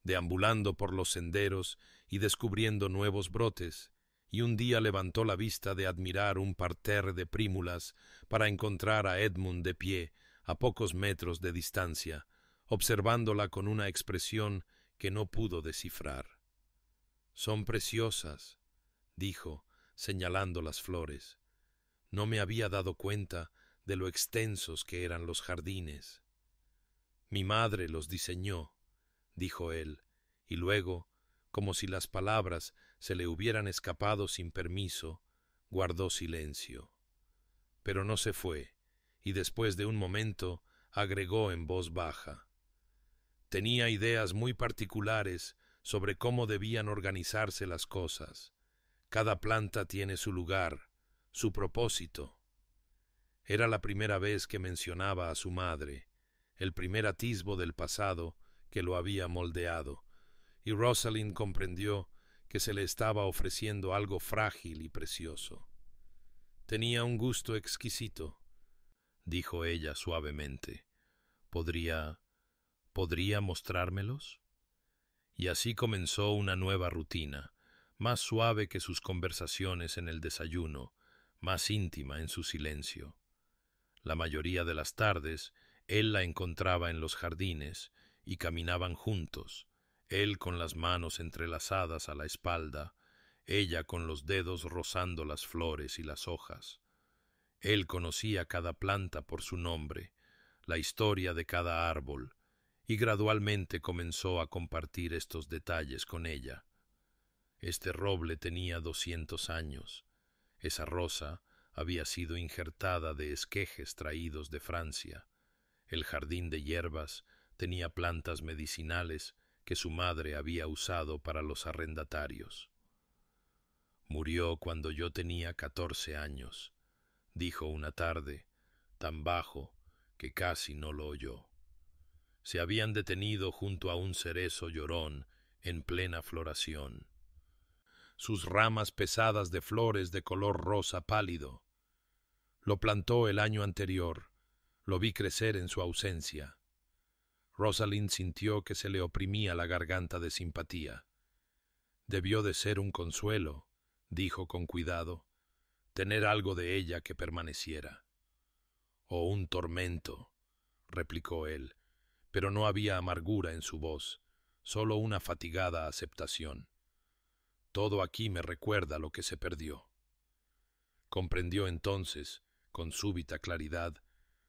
S1: deambulando por los senderos y descubriendo nuevos brotes, y un día levantó la vista de admirar un parterre de prímulas para encontrar a Edmund de pie a pocos metros de distancia, observándola con una expresión que no pudo descifrar. «Son preciosas», dijo, señalando las flores. «No me había dado cuenta de lo extensos que eran los jardines». «Mi madre los diseñó», dijo él, y luego, como si las palabras se le hubieran escapado sin permiso, guardó silencio. Pero no se fue, y después de un momento agregó en voz baja: «Tenía ideas muy particulares sobre cómo debían organizarse las cosas. Cada planta tiene su lugar, su propósito». Era la primera vez que mencionaba a su madre, el primer atisbo del pasado que lo había moldeado, y Rosalind comprendió que se le estaba ofreciendo algo frágil y precioso. «Tenía un gusto exquisito», dijo ella suavemente. ¿Podría mostrármelos? Y así comenzó una nueva rutina, más suave que sus conversaciones en el desayuno, más íntima en su silencio. La mayoría de las tardes, él la encontraba en los jardines y caminaban juntos, él con las manos entrelazadas a la espalda, ella con los dedos rozando las flores y las hojas. Él conocía cada planta por su nombre, la historia de cada árbol, y gradualmente comenzó a compartir estos detalles con ella. Este roble tenía 200 años. Esa rosa había sido injertada de esquejes traídos de Francia. El jardín de hierbas tenía plantas medicinales que su madre había usado para los arrendatarios. «Murió cuando yo tenía 14 años», dijo una tarde, tan bajo que casi no lo oyó. Se habían detenido junto a un cerezo llorón en plena floración. Sus ramas pesadas de flores de color rosa pálido. Lo plantó el año anterior. Lo vi crecer en su ausencia. Rosalind sintió que se le oprimía la garganta de simpatía. Debió de ser un consuelo, dijo con cuidado, tener algo de ella que permaneciera. «O un tormento», replicó él, pero no había amargura en su voz, solo una fatigada aceptación. «Todo aquí me recuerda lo que se perdió». Comprendió entonces, con súbita claridad,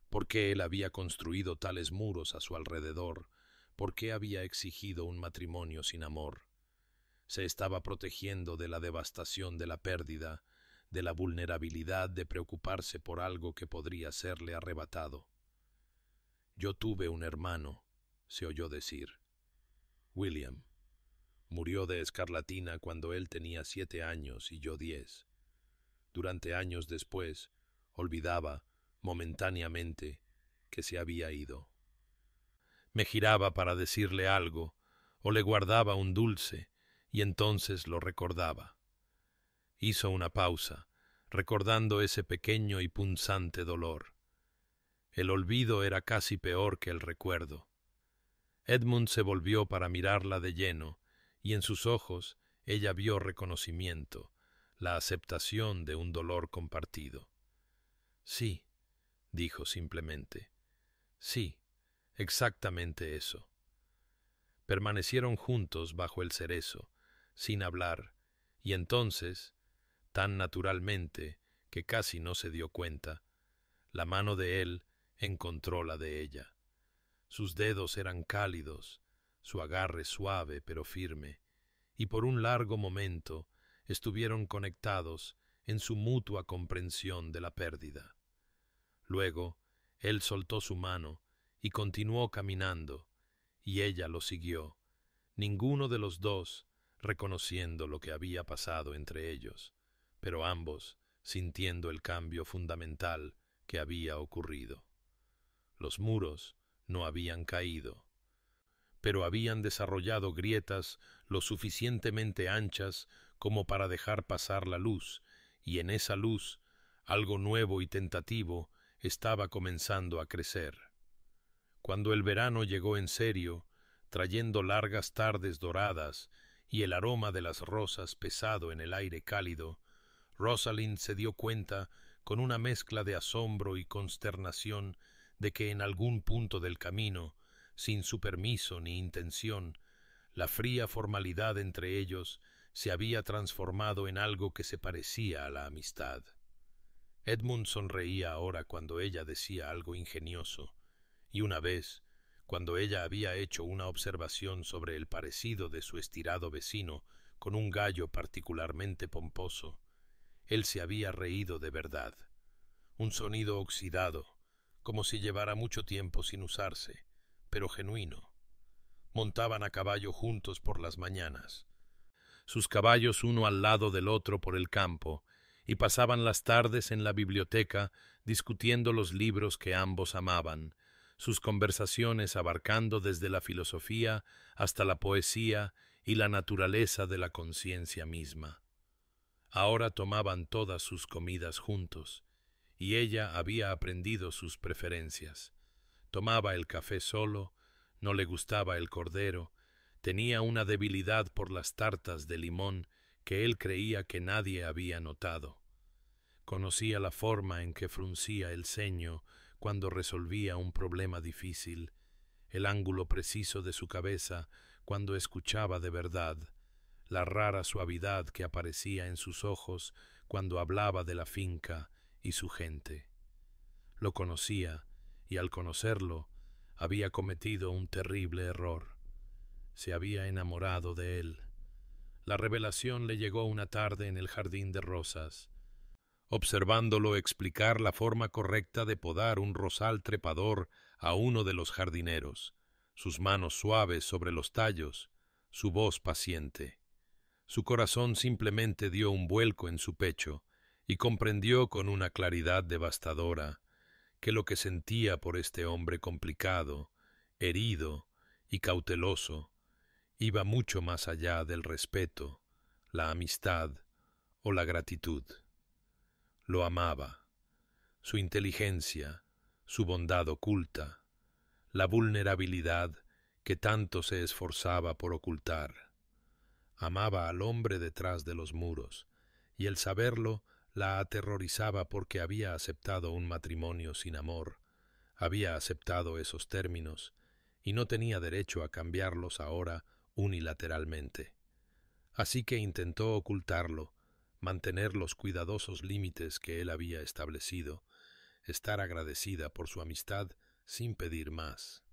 S1: por qué él había construido tales muros a su alrededor, por qué había exigido un matrimonio sin amor. Se estaba protegiendo de la devastación de la pérdida, de la vulnerabilidad de preocuparse por algo que podría serle arrebatado. «Yo tuve un hermano», se oyó decir. «William. Murió de escarlatina cuando él tenía 7 años y yo 10. Durante años después, olvidaba, momentáneamente, que se había ido. Me giraba para decirle algo, o le guardaba un dulce, y entonces lo recordaba». Hizo una pausa, recordando ese pequeño y punzante dolor. El olvido era casi peor que el recuerdo. Edmund se volvió para mirarla de lleno, y en sus ojos ella vio reconocimiento, la aceptación de un dolor compartido. «Sí», dijo simplemente. «Sí, exactamente eso». Permanecieron juntos bajo el cerezo, sin hablar, y entonces, tan naturalmente que casi no se dio cuenta, la mano de él encontró la de ella. Sus dedos eran cálidos, su agarre suave pero firme, y por un largo momento estuvieron conectados en su mutua comprensión de la pérdida. Luego, él soltó su mano y continuó caminando, y ella lo siguió, ninguno de los dos reconociendo lo que había pasado entre ellos, pero ambos sintiendo el cambio fundamental que había ocurrido. Los muros no habían caído, pero habían desarrollado grietas lo suficientemente anchas como para dejar pasar la luz, y en esa luz algo nuevo y tentativo estaba comenzando a crecer. Cuando el verano llegó en serio, trayendo largas tardes doradas y el aroma de las rosas pesado en el aire cálido, Rosalind se dio cuenta, con una mezcla de asombro y consternación, de que en algún punto del camino, sin su permiso ni intención, la fría formalidad entre ellos se había transformado en algo que se parecía a la amistad. Edmund sonreía ahora cuando ella decía algo ingenioso, y una vez, cuando ella había hecho una observación sobre el parecido de su estirado vecino con un gallo particularmente pomposo, él se había reído de verdad. Un sonido oxidado, como si llevara mucho tiempo sin usarse, pero genuino. Montaban a caballo juntos por las mañanas, sus caballos uno al lado del otro por el campo, y pasaban las tardes en la biblioteca discutiendo los libros que ambos amaban, sus conversaciones abarcando desde la filosofía hasta la poesía y la naturaleza de la conciencia misma. Ahora tomaban todas sus comidas juntos, y ella había aprendido sus preferencias. Tomaba el café solo, no le gustaba el cordero, tenía una debilidad por las tartas de limón que él creía que nadie había notado. Conocía la forma en que fruncía el ceño cuando resolvía un problema difícil, el ángulo preciso de su cabeza cuando escuchaba de verdad, la rara suavidad que aparecía en sus ojos cuando hablaba de la finca y su gente. Lo conocía, y al conocerlo, había cometido un terrible error. Se había enamorado de él. La revelación le llegó una tarde en el jardín de rosas, observándolo explicar la forma correcta de podar un rosal trepador a uno de los jardineros. sus manos suaves sobre los tallos, su voz paciente. Su corazón simplemente dio un vuelco en su pecho y comprendió con una claridad devastadora que lo que sentía por este hombre complicado, herido y cauteloso iba mucho más allá del respeto, la amistad o la gratitud. Lo amaba, su inteligencia, su bondad oculta, la vulnerabilidad que tanto se esforzaba por ocultar. Amaba al hombre detrás de los muros, y el saberlo la aterrorizaba porque había aceptado un matrimonio sin amor, había aceptado esos términos, y no tenía derecho a cambiarlos ahora unilateralmente. Así que intentó ocultarlo, mantener los cuidadosos límites que él había establecido, estar agradecida por su amistad sin pedir más.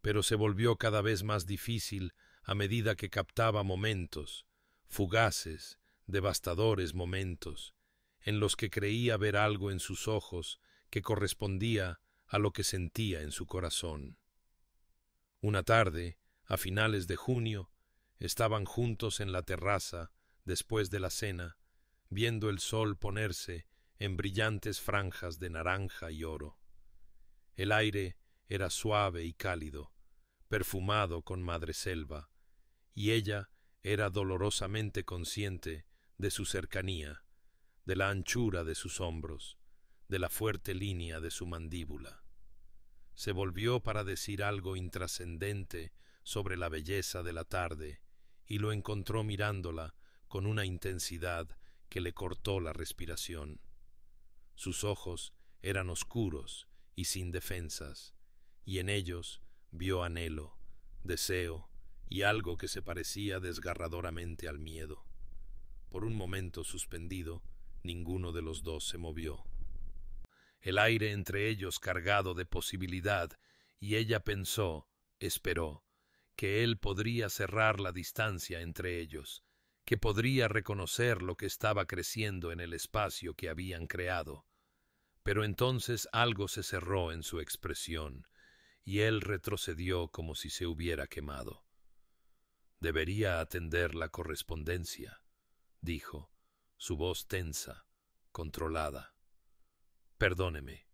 S1: Pero se volvió cada vez más difícil a medida que captaba momentos, fugaces, devastadores momentos, en los que creía ver algo en sus ojos que correspondía a lo que sentía en su corazón. Una tarde, a finales de junio, estaban juntos en la terraza, después de la cena, viendo el sol ponerse en brillantes franjas de naranja y oro. El aire era suave y cálido, perfumado con madreselva, y ella era dolorosamente consciente de su cercanía, de la anchura de sus hombros, de la fuerte línea de su mandíbula. Se volvió para decir algo intrascendente sobre la belleza de la tarde, y lo encontró mirándola con una intensidad que le cortó la respiración. Sus ojos eran oscuros y sin defensas, y en ellos vio anhelo, deseo y algo que se parecía desgarradoramente al miedo. Por un momento suspendido, ninguno de los dos se movió. El aire entre ellos cargado de posibilidad, y ella pensó, esperó, que él podría cerrar la distancia entre ellos, que podría reconocer lo que estaba creciendo en el espacio que habían creado. Pero entonces algo se cerró en su expresión, y él retrocedió como si se hubiera quemado. «Debería atender la correspondencia», dijo, su voz tensa, controlada. «Perdóneme.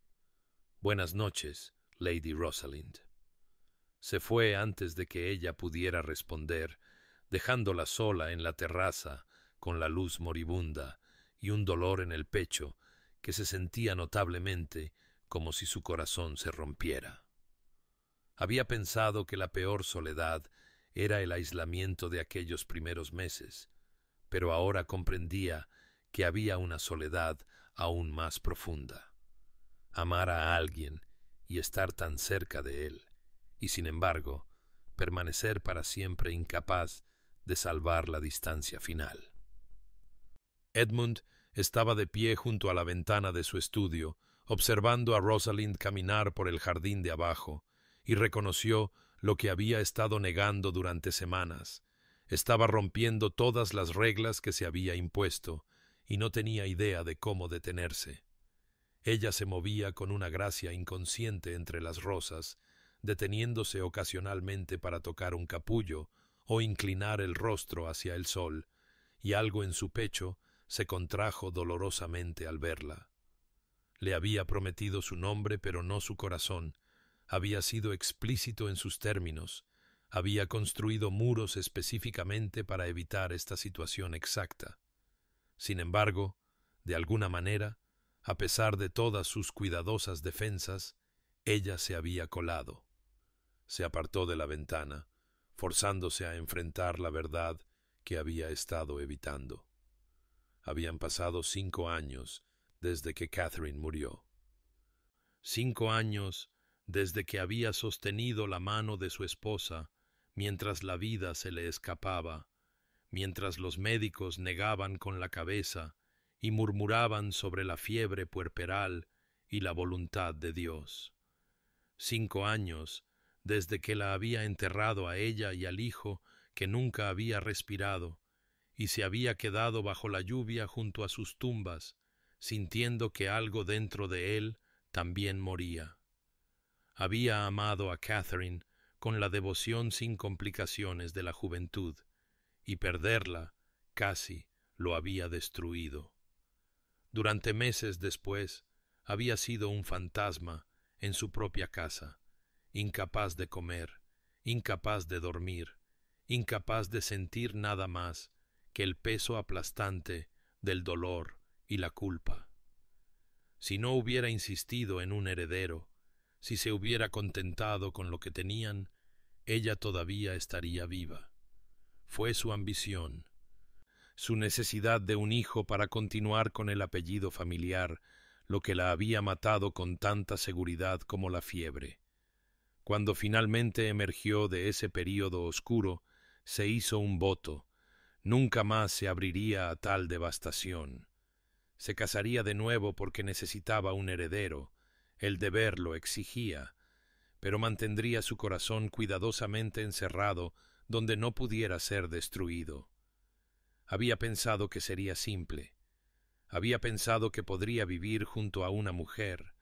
S1: Buenas noches, Lady Rosalind». Se fue antes de que ella pudiera responder, dejándola sola en la terraza con la luz moribunda y un dolor en el pecho que se sentía notablemente como si su corazón se rompiera. Había pensado que la peor soledad era el aislamiento de aquellos primeros meses, pero ahora comprendía que había una soledad aún más profunda. Amar a alguien y estar tan cerca de él, y sin embargo, permanecer para siempre incapaz de salvar la distancia final. Edmund estaba de pie junto a la ventana de su estudio, observando a Rosalind caminar por el jardín de abajo, y reconoció lo que había estado negando durante semanas. Estaba rompiendo todas las reglas que se había impuesto, y no tenía idea de cómo detenerse. Ella se movía con una gracia inconsciente entre las rosas, deteniéndose ocasionalmente para tocar un capullo o inclinar el rostro hacia el sol, y algo en su pecho se contrajo dolorosamente al verla. Le había prometido su nombre, pero no su corazón. Había sido explícito en sus términos. Había construido muros específicamente para evitar esta situación exacta. Sin embargo, de alguna manera, a pesar de todas sus cuidadosas defensas, ella se había colado. Se apartó de la ventana, forzándose a enfrentar la verdad que había estado evitando. Habían pasado 5 años desde que Catherine murió. 5 años desde que había sostenido la mano de su esposa mientras la vida se le escapaba, mientras los médicos negaban con la cabeza y murmuraban sobre la fiebre puerperal y la voluntad de Dios. 5 años desde que la había enterrado a ella y al hijo que nunca había respirado, y se había quedado bajo la lluvia junto a sus tumbas, sintiendo que algo dentro de él también moría. Había amado a Catherine, con la devoción sin complicaciones de la juventud, y perderla casi lo había destruido. Durante meses después había sido un fantasma en su propia casa, incapaz de comer, incapaz de dormir, incapaz de sentir nada más que el peso aplastante del dolor y la culpa. Si no hubiera insistido en un heredero, si se hubiera contentado con lo que tenían, ella todavía estaría viva. Fue su ambición, su necesidad de un hijo para continuar con el apellido familiar, lo que la había matado con tanta seguridad como la fiebre. Cuando finalmente emergió de ese período oscuro, se hizo un voto. Nunca más se abriría a tal devastación. Se casaría de nuevo porque necesitaba un heredero, el deber lo exigía, pero mantendría su corazón cuidadosamente encerrado donde no pudiera ser destruido. Había pensado que sería simple. Había pensado que podría vivir junto a una mujer,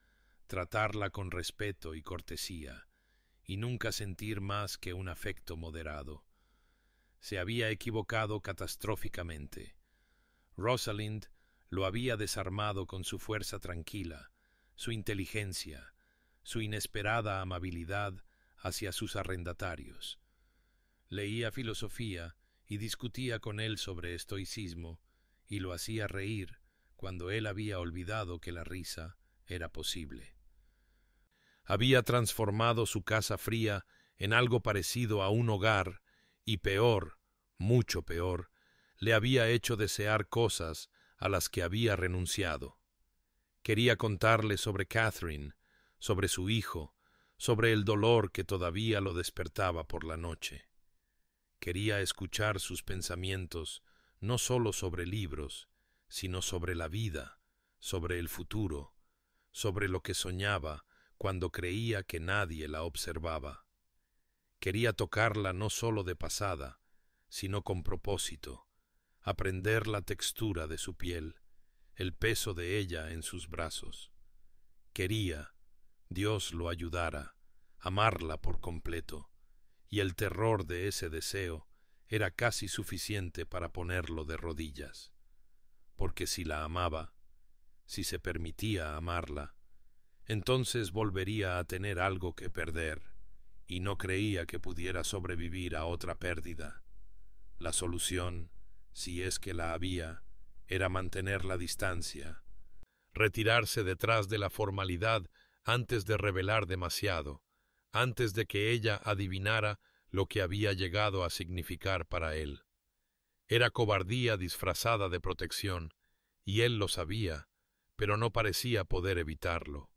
S1: tratarla con respeto y cortesía, y nunca sentir más que un afecto moderado. Se había equivocado catastróficamente. Rosalind lo había desarmado con su fuerza tranquila, su inteligencia, su inesperada amabilidad hacia sus arrendatarios. Leía filosofía y discutía con él sobre estoicismo, y lo hacía reír cuando él había olvidado que la risa era posible. Había transformado su casa fría en algo parecido a un hogar, y peor, mucho peor, le había hecho desear cosas a las que había renunciado. Quería contarle sobre Catherine, sobre su hijo, sobre el dolor que todavía lo despertaba por la noche. Quería escuchar sus pensamientos no sólo sobre libros, sino sobre la vida, sobre el futuro, sobre lo que soñaba cuando creía que nadie la observaba. Quería tocarla no sólo de pasada, sino con propósito, aprender la textura de su piel, el peso de ella en sus brazos. Quería, Dios lo ayudara, amarla por completo, y el terror de ese deseo era casi suficiente para ponerlo de rodillas. Porque si la amaba, si se permitía amarla, entonces volvería a tener algo que perder, y no creía que pudiera sobrevivir a otra pérdida. La solución, si es que la había, era mantener la distancia, retirarse detrás de la formalidad antes de revelar demasiado, antes de que ella adivinara lo que había llegado a significar para él. Era cobardía disfrazada de protección, y él lo sabía, pero no parecía poder evitarlo.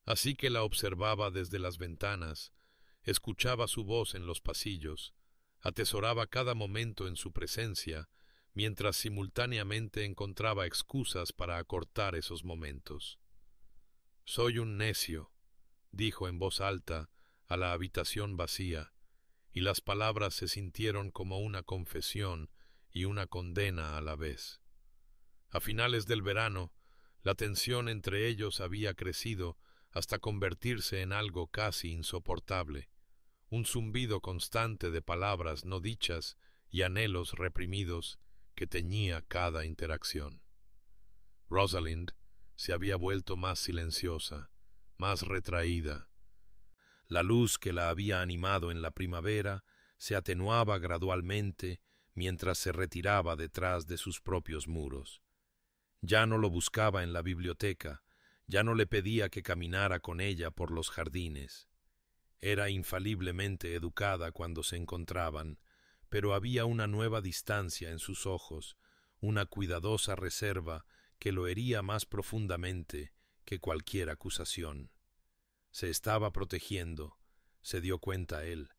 S1: Así que la observaba desde las ventanas, escuchaba su voz en los pasillos, atesoraba cada momento en su presencia, mientras simultáneamente encontraba excusas para acortar esos momentos. «Soy un necio», dijo en voz alta a la habitación vacía, y las palabras se sintieron como una confesión y una condena a la vez. A finales del verano, la tensión entre ellos había crecido hasta convertirse en algo casi insoportable, un zumbido constante de palabras no dichas y anhelos reprimidos que teñía cada interacción. Rosalind se había vuelto más silenciosa, más retraída. La luz que la había animado en la primavera se atenuaba gradualmente mientras se retiraba detrás de sus propios muros. Ya no lo buscaba en la biblioteca, ya no le pedía que caminara con ella por los jardines. Era infaliblemente educada cuando se encontraban, pero había una nueva distancia en sus ojos, una cuidadosa reserva que lo hería más profundamente que cualquier acusación. Se estaba protegiendo, se dio cuenta él,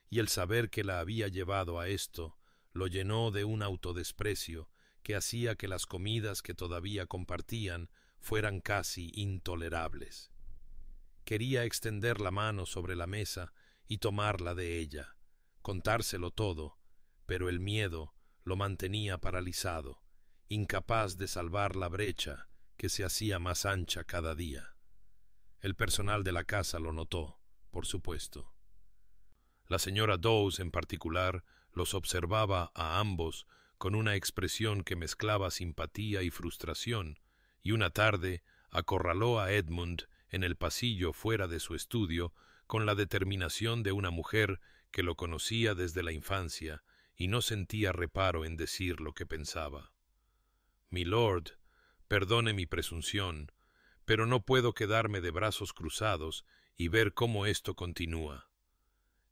S1: y el saber que la había llevado a esto lo llenó de un autodesprecio que hacía que las comidas que todavía compartían fueran casi intolerables. Quería extender la mano sobre la mesa y tomarla de ella, contárselo todo, pero el miedo lo mantenía paralizado, incapaz de salvar la brecha que se hacía más ancha cada día. El personal de la casa lo notó, por supuesto. La señora Dawes, en particular, los observaba a ambos con una expresión que mezclaba simpatía y frustración, y una tarde acorraló a Edmund en el pasillo fuera de su estudio con la determinación de una mujer que lo conocía desde la infancia y no sentía reparo en decir lo que pensaba. «Milord, perdone mi presunción, pero no puedo quedarme de brazos cruzados y ver cómo esto continúa».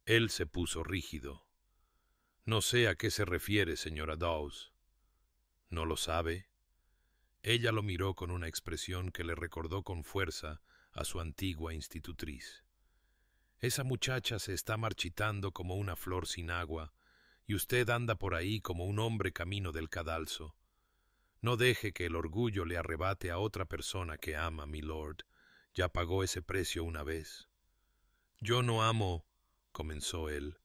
S1: Él se puso rígido. «No sé a qué se refiere, señora Dawes». «¿No lo sabe?» Ella lo miró con una expresión que le recordó con fuerza a su antigua institutriz. «Esa muchacha se está marchitando como una flor sin agua, y usted anda por ahí como un hombre camino del cadalso. No deje que el orgullo le arrebate a otra persona que ama, milord. Ya pagó ese precio una vez». «Yo no amo», comenzó él,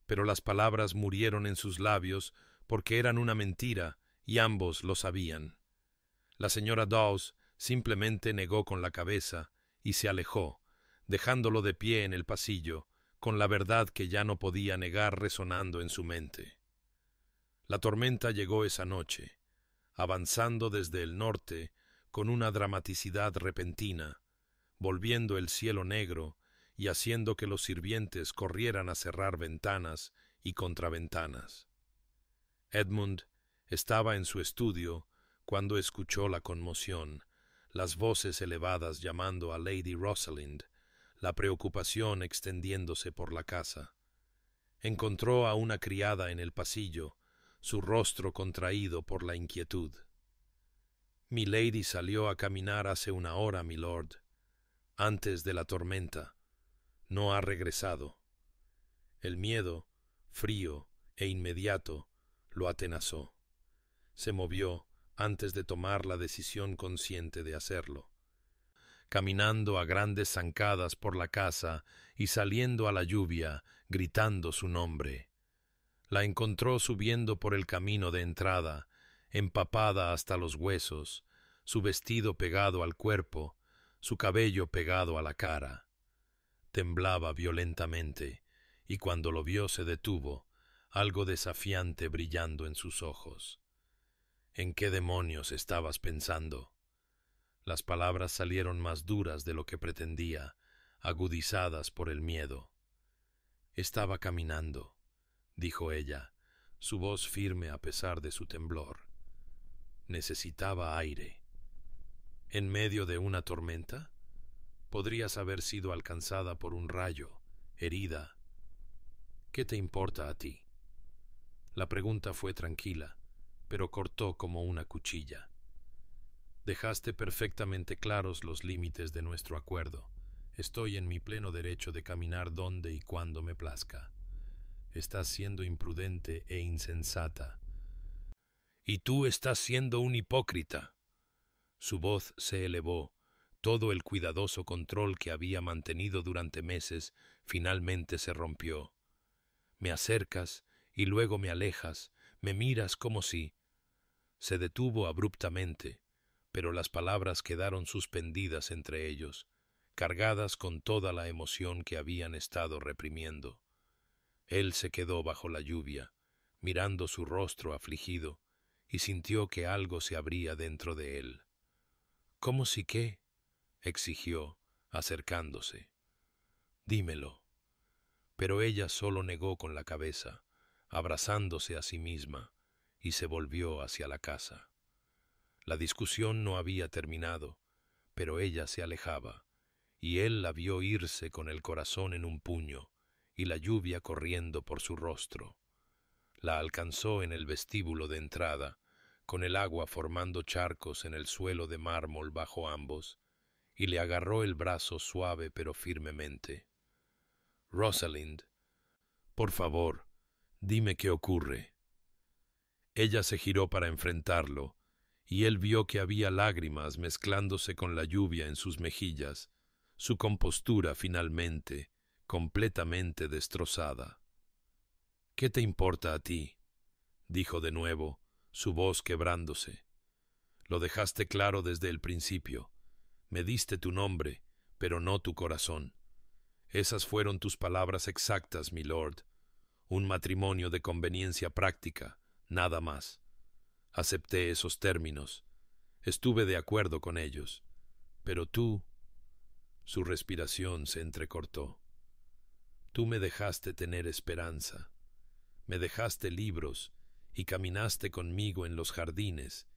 S1: pero las palabras murieron en sus labios porque eran una mentira y ambos lo sabían. La señora Dawes simplemente negó con la cabeza y se alejó, dejándolo de pie en el pasillo, con la verdad que ya no podía negar resonando en su mente. La tormenta llegó esa noche, avanzando desde el norte con una dramaticidad repentina, volviendo el cielo negro y haciendo que los sirvientes corrieran a cerrar ventanas y contraventanas. Edmund estaba en su estudio cuando escuchó la conmoción, las voces elevadas llamando a Lady Rosalind, la preocupación extendiéndose por la casa. Encontró a una criada en el pasillo, su rostro contraído por la inquietud. «Milady salió a caminar hace una hora, milord, antes de la tormenta. No ha regresado». El miedo, frío e inmediato, lo atenazó. Se movió antes de tomar la decisión consciente de hacerlo. Caminando a grandes zancadas por la casa y saliendo a la lluvia, gritando su nombre. La encontró subiendo por el camino de entrada, empapada hasta los huesos, su vestido pegado al cuerpo, su cabello pegado a la cara. Temblaba violentamente, y cuando lo vio se detuvo, algo desafiante brillando en sus ojos. «¿En qué demonios estabas pensando?» Las palabras salieron más duras de lo que pretendía, agudizadas por el miedo. «Estaba caminando», dijo ella, su voz firme a pesar de su temblor. «Necesitaba aire». «¿En medio de una tormenta? Podrías haber sido alcanzada por un rayo, herida. ¿Qué te importa a ti?» La pregunta fue tranquila, pero cortó como una cuchilla. «Dejaste perfectamente claros los límites de nuestro acuerdo. Estoy en mi pleno derecho de caminar donde y cuando me plazca. Estás siendo imprudente e insensata. Y tú estás siendo un hipócrita». Su voz se elevó. Todo el cuidadoso control que había mantenido durante meses finalmente se rompió. «Me acercas y luego me alejas, me miras como si...» Se detuvo abruptamente, pero las palabras quedaron suspendidas entre ellos, cargadas con toda la emoción que habían estado reprimiendo. Él se quedó bajo la lluvia, mirando su rostro afligido, y sintió que algo se abría dentro de él. «¿Cómo si qué?», exigió, acercándose. «Dímelo». Pero ella solo negó con la cabeza, abrazándose a sí misma, y se volvió hacia la casa. La discusión no había terminado, pero ella se alejaba, y él la vio irse con el corazón en un puño y la lluvia corriendo por su rostro. La alcanzó en el vestíbulo de entrada, con el agua formando charcos en el suelo de mármol bajo ambos, y le agarró el brazo suave pero firmemente. «Rosalind, por favor, dime qué ocurre». Ella se giró para enfrentarlo, y él vio que había lágrimas mezclándose con la lluvia en sus mejillas, su compostura finalmente, completamente destrozada. «¿Qué te importa a ti?», dijo de nuevo, su voz quebrándose. «Lo dejaste claro desde el principio. Me diste tu nombre, pero no tu corazón. Esas fueron tus palabras exactas, mi lord. Un matrimonio de conveniencia práctica, nada más. Acepté esos términos. Estuve de acuerdo con ellos. Pero tú... Su respiración se entrecortó. Tú me dejaste tener esperanza. Me dejaste libros y caminaste conmigo en los jardines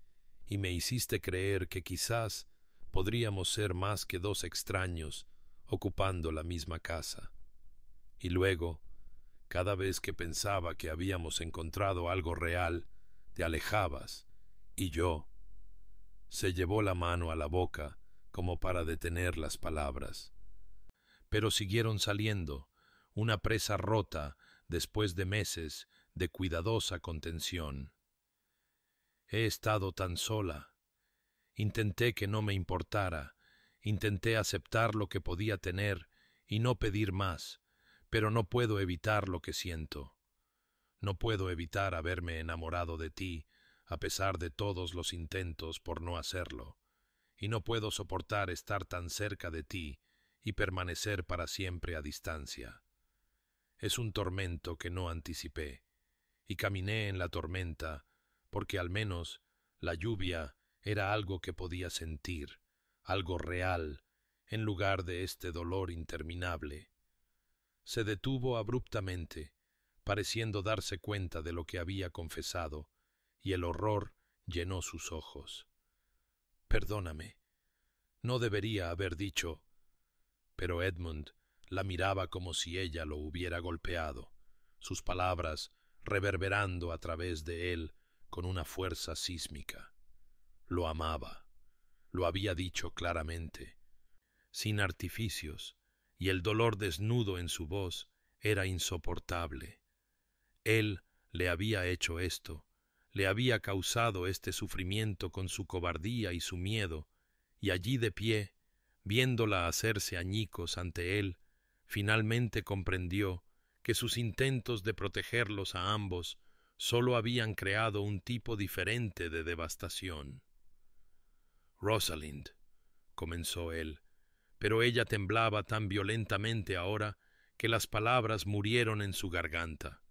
S1: y me hiciste creer que quizás podríamos ser más que dos extraños ocupando la misma casa. Y luego, cada vez que pensaba que habíamos encontrado algo real, te alejabas, y yo... Se llevó la mano a la boca como para detener las palabras. Pero siguieron saliendo, una presa rota después de meses de cuidadosa contención. He estado tan sola. Intenté que no me importara, intenté aceptar lo que podía tener y no pedir más, pero no puedo evitar lo que siento. No puedo evitar haberme enamorado de ti, a pesar de todos los intentos por no hacerlo, y no puedo soportar estar tan cerca de ti y permanecer para siempre a distancia. Es un tormento que no anticipé, y caminé en la tormenta porque al menos la lluvia era algo que podía sentir, algo real, en lugar de este dolor interminable. Se detuvo abruptamente, pareciendo darse cuenta de lo que había confesado, y el horror llenó sus ojos. Perdóname, no debería haber dicho... Pero Edmund la miraba como si ella lo hubiera golpeado, sus palabras reverberando a través de él con una fuerza sísmica. Lo amaba, lo había dicho claramente, sin artificios, y el dolor desnudo en su voz era insoportable. Él le había hecho esto, le había causado este sufrimiento con su cobardía y su miedo, y allí de pie, viéndola hacerse añicos ante él, finalmente comprendió que sus intentos de protegerlos a ambos sólo habían creado un tipo diferente de devastación. «Rosalind», comenzó él, pero ella temblaba tan violentamente ahora que las palabras murieron en su garganta.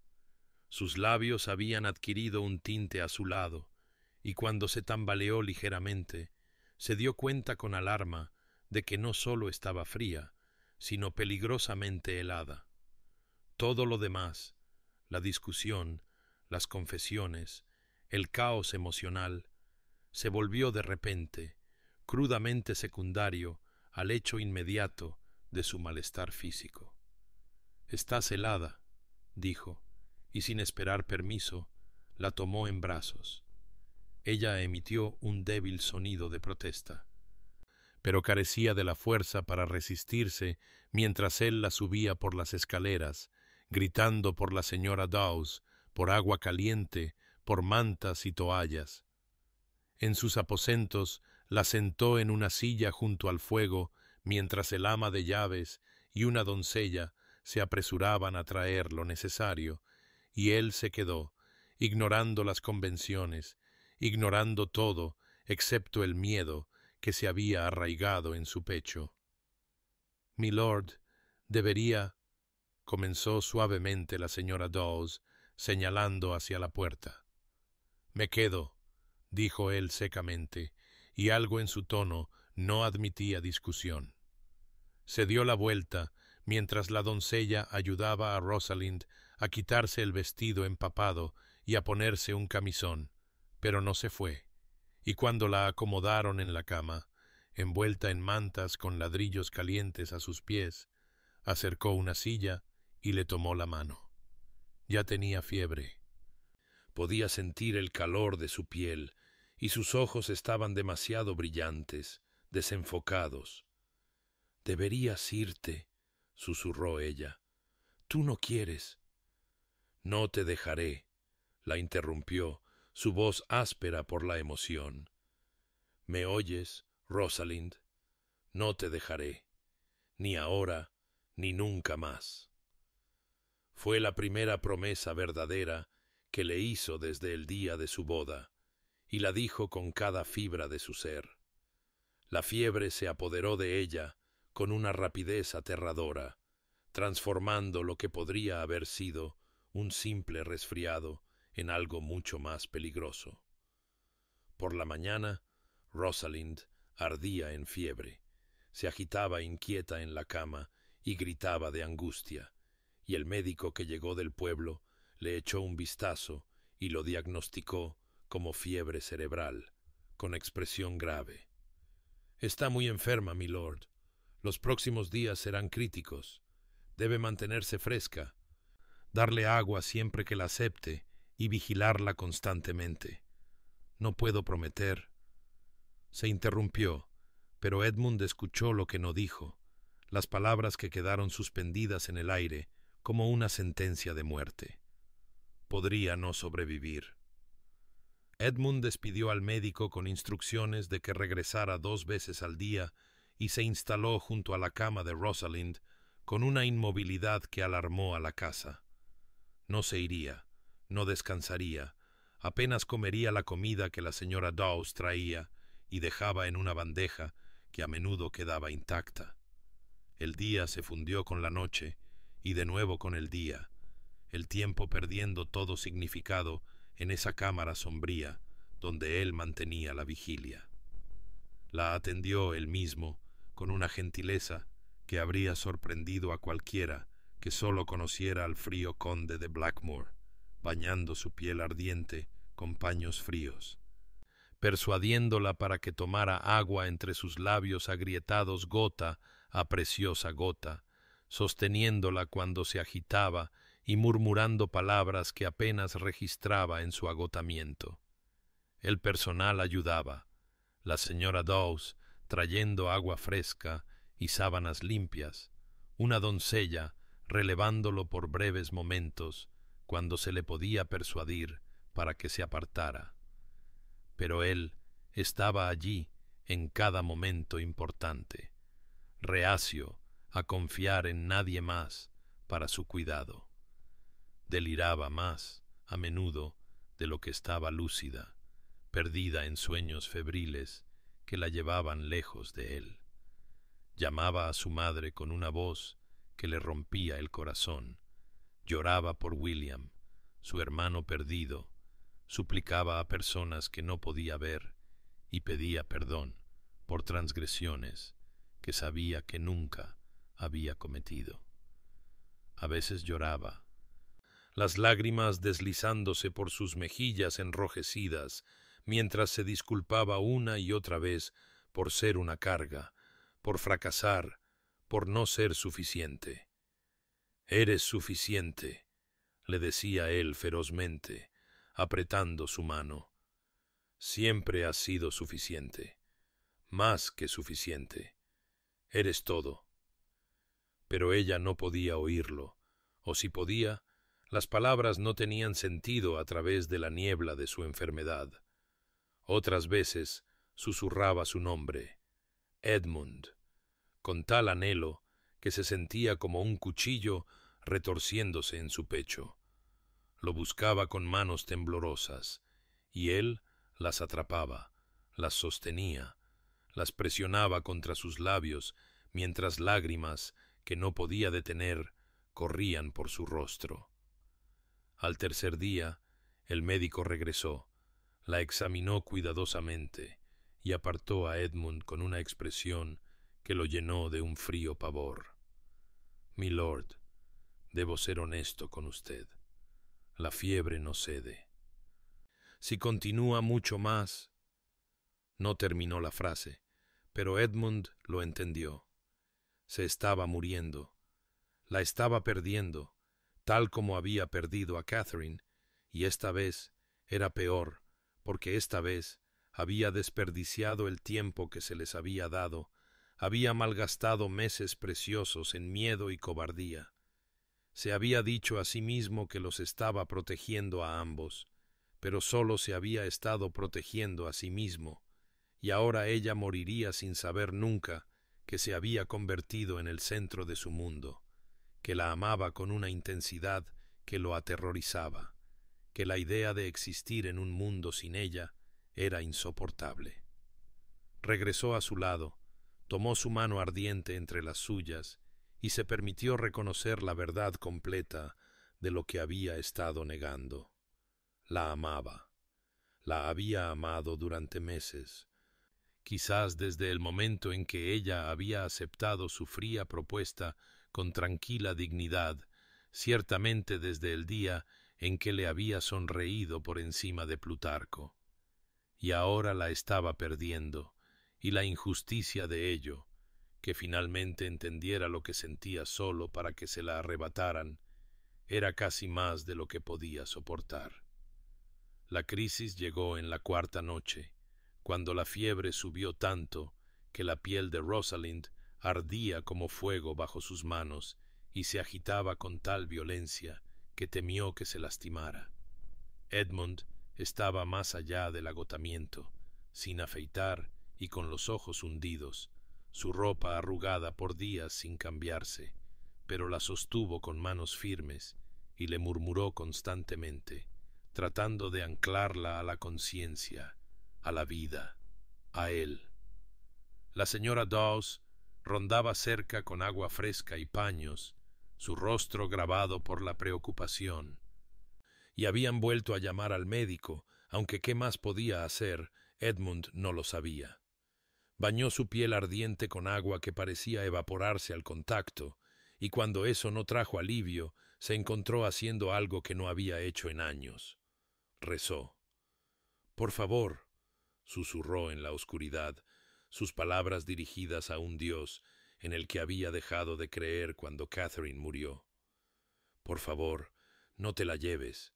S1: Sus labios habían adquirido un tinte azulado, y cuando se tambaleó ligeramente, se dio cuenta con alarma de que no solo estaba fría, sino peligrosamente helada. Todo lo demás, la discusión, las confesiones, el caos emocional, se volvió de repente, crudamente secundario al hecho inmediato de su malestar físico. «Estás helada», dijo, y sin esperar permiso, la tomó en brazos. Ella emitió un débil sonido de protesta, pero carecía de la fuerza para resistirse mientras él la subía por las escaleras, gritando por la señora Dawes, por agua caliente, por mantas y toallas. En sus aposentos la sentó en una silla junto al fuego, mientras el ama de llaves y una doncella se apresuraban a traer lo necesario, y él se quedó, ignorando las convenciones, ignorando todo, excepto el miedo que se había arraigado en su pecho. «Milord, debería», comenzó suavemente la señora Dawes, señalando hacia la puerta. «Me quedo», dijo él secamente, y algo en su tono no admitía discusión. Se dio la vuelta mientras la doncella ayudaba a Rosalind a quitarse el vestido empapado y a ponerse un camisón, pero no se fue, y cuando la acomodaron en la cama, envuelta en mantas con ladrillos calientes a sus pies, acercó una silla y le tomó la mano. Ya tenía fiebre. Podía sentir el calor de su piel, y sus ojos estaban demasiado brillantes, desenfocados. «Deberías irte», susurró ella. «Tú no quieres». «No te dejaré», la interrumpió, su voz áspera por la emoción. «¿Me oyes, Rosalind? No te dejaré, ni ahora, ni nunca más». Fue la primera promesa verdadera que le hizo desde el día de su boda, y la dijo con cada fibra de su ser. La fiebre se apoderó de ella con una rapidez aterradora. transformando lo que podría haber sido un simple resfriado en algo mucho más peligroso. Por la mañana, Rosalind ardía en fiebre, se agitaba inquieta en la cama y gritaba de angustia, y el médico que llegó del pueblo le echó un vistazo y lo diagnosticó como fiebre cerebral, con expresión grave. «Está muy enferma, milord. Los próximos días serán críticos. Debe mantenerse fresca, darle agua siempre que la acepte y vigilarla constantemente. No puedo prometer». Se interrumpió, pero Edmund escuchó lo que no dijo, las palabras que quedaron suspendidas en el aire como una sentencia de muerte. Podría no sobrevivir. Edmund despidió al médico con instrucciones de que regresara 2 veces al día y se instaló junto a la cama de Rosalind con una inmovilidad que alarmó a la casa. No se iría, no descansaría, apenas comería la comida que la señora Dawes traía y dejaba en una bandeja que a menudo quedaba intacta. El día se fundió con la noche y de nuevo con el día, el tiempo perdiendo todo significado en esa cámara sombría donde él mantenía la vigilia. La atendió él mismo con una gentileza que habría sorprendido a cualquiera que sólo conociera al frío conde de Blackmore, bañando su piel ardiente con paños fríos, persuadiéndola para que tomara agua entre sus labios agrietados gota a preciosa gota, sosteniéndola cuando se agitaba y murmurando palabras que apenas registraba en su agotamiento. El personal ayudaba, la señora Dawes trayendo agua fresca y sábanas limpias, una doncella relevándolo por breves momentos cuando se le podía persuadir para que se apartara. Pero él estaba allí en cada momento importante, reacio a confiar en nadie más para su cuidado. Deliraba más, a menudo, de lo que estaba lúcida, perdida en sueños febriles que la llevaban lejos de él. Llamaba a su madre con una voz que le rompía el corazón, lloraba por William, su hermano perdido, suplicaba a personas que no podía ver y pedía perdón por transgresiones que sabía que nunca había cometido. A veces lloraba, las lágrimas deslizándose por sus mejillas enrojecidas, mientras se disculpaba una y otra vez por ser una carga, por fracasar, por no ser suficiente. «Eres suficiente», le decía él ferozmente, apretando su mano. «Siempre has sido suficiente, más que suficiente. Eres todo». Pero ella no podía oírlo, o si podía, las palabras no tenían sentido a través de la niebla de su enfermedad. Otras veces susurraba su nombre, Edmund, con tal anhelo que se sentía como un cuchillo retorciéndose en su pecho. Lo buscaba con manos temblorosas, y él las atrapaba, las sostenía, las presionaba contra sus labios, mientras lágrimas que no podía detener corrían por su rostro. Al tercer día, el médico regresó, la examinó cuidadosamente y apartó a Edmund con una expresión que lo llenó de un frío pavor. «Milord, debo ser honesto con usted. La fiebre no cede. Si continúa mucho más...» No terminó la frase, pero Edmund lo entendió. Se estaba muriendo. La estaba perdiendo, tal como había perdido a Catherine, y esta vez era peor, porque esta vez había desperdiciado el tiempo que se les había dado, había malgastado meses preciosos en miedo y cobardía. Se había dicho a sí mismo que los estaba protegiendo a ambos, pero solo se había estado protegiendo a sí mismo, y ahora ella moriría sin saber nunca que se había convertido en el centro de su mundo, que la amaba con una intensidad que lo aterrorizaba, que la idea de existir en un mundo sin ella era insoportable. Regresó a su lado, tomó su mano ardiente entre las suyas y se permitió reconocer la verdad completa de lo que había estado negando. La amaba. La había amado durante meses, quizás desde el momento en que ella había aceptado su fría propuesta con tranquila dignidad, ciertamente desde el día en que le había sonreído por encima de Plutarco. Y ahora la estaba perdiendo, y la injusticia de ello, que finalmente entendiera lo que sentía solo para que se la arrebataran, era casi más de lo que podía soportar. La crisis llegó en la cuarta noche, cuando la fiebre subió tanto que la piel de Rosalind ardía como fuego bajo sus manos y se agitaba con tal violencia que temió que se lastimara. Edmund estaba más allá del agotamiento, sin afeitar y con los ojos hundidos, su ropa arrugada por días sin cambiarse, pero la sostuvo con manos firmes y le murmuró constantemente, tratando de anclarla a la conciencia, a la vida, a él. La señora Dawes rondaba cerca con agua fresca y paños, su rostro grabado por la preocupación. Y habían vuelto a llamar al médico, aunque qué más podía hacer, Edmund no lo sabía. Bañó su piel ardiente con agua que parecía evaporarse al contacto, y cuando eso no trajo alivio, se encontró haciendo algo que no había hecho en años. Rezó. «Por favor», susurró en la oscuridad, sus palabras dirigidas a un Dios en el que había dejado de creer cuando Catherine murió. «Por favor, no te la lleves.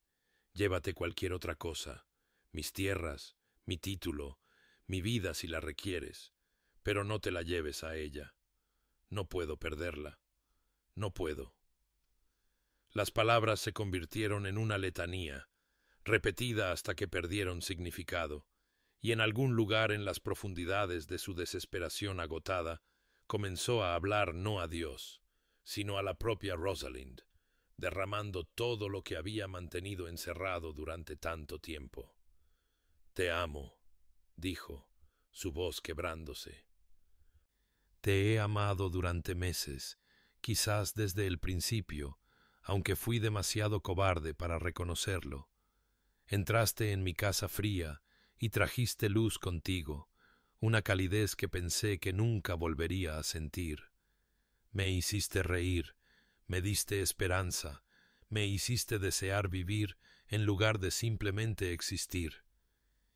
S1: Llévate cualquier otra cosa, mis tierras, mi título, mi vida si la requieres, pero no te la lleves a ella. No puedo perderla. No puedo». Las palabras se convirtieron en una letanía, repetida hasta que perdieron significado, y en algún lugar en las profundidades de su desesperación agotada, comenzó a hablar no a Dios, sino a la propia Rosalind, derramando todo lo que había mantenido encerrado durante tanto tiempo. «Te amo», dijo, su voz quebrándose. «Te he amado durante meses, quizás desde el principio, aunque fui demasiado cobarde para reconocerlo. Entraste en mi casa fría y trajiste luz contigo, una calidez que pensé que nunca volvería a sentir. Me hiciste reír, me diste esperanza, me hiciste desear vivir en lugar de simplemente existir.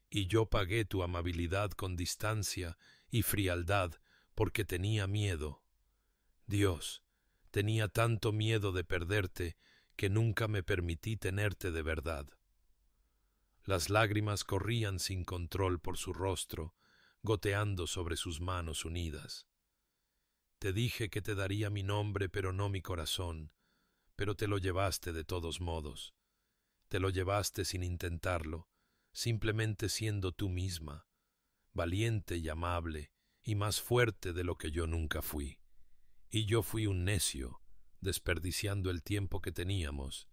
S1: Y yo pagué tu amabilidad con distancia y frialdad porque tenía miedo. Dios, tenía tanto miedo de perderte que nunca me permití tenerte de verdad». Las lágrimas corrían sin control por su rostro, goteando sobre sus manos unidas. «Te dije que te daría mi nombre, pero no mi corazón, pero te lo llevaste de todos modos. Te lo llevaste sin intentarlo, simplemente siendo tú misma, valiente y amable, y más fuerte de lo que yo nunca fui. Y yo fui un necio, desperdiciando el tiempo que teníamos,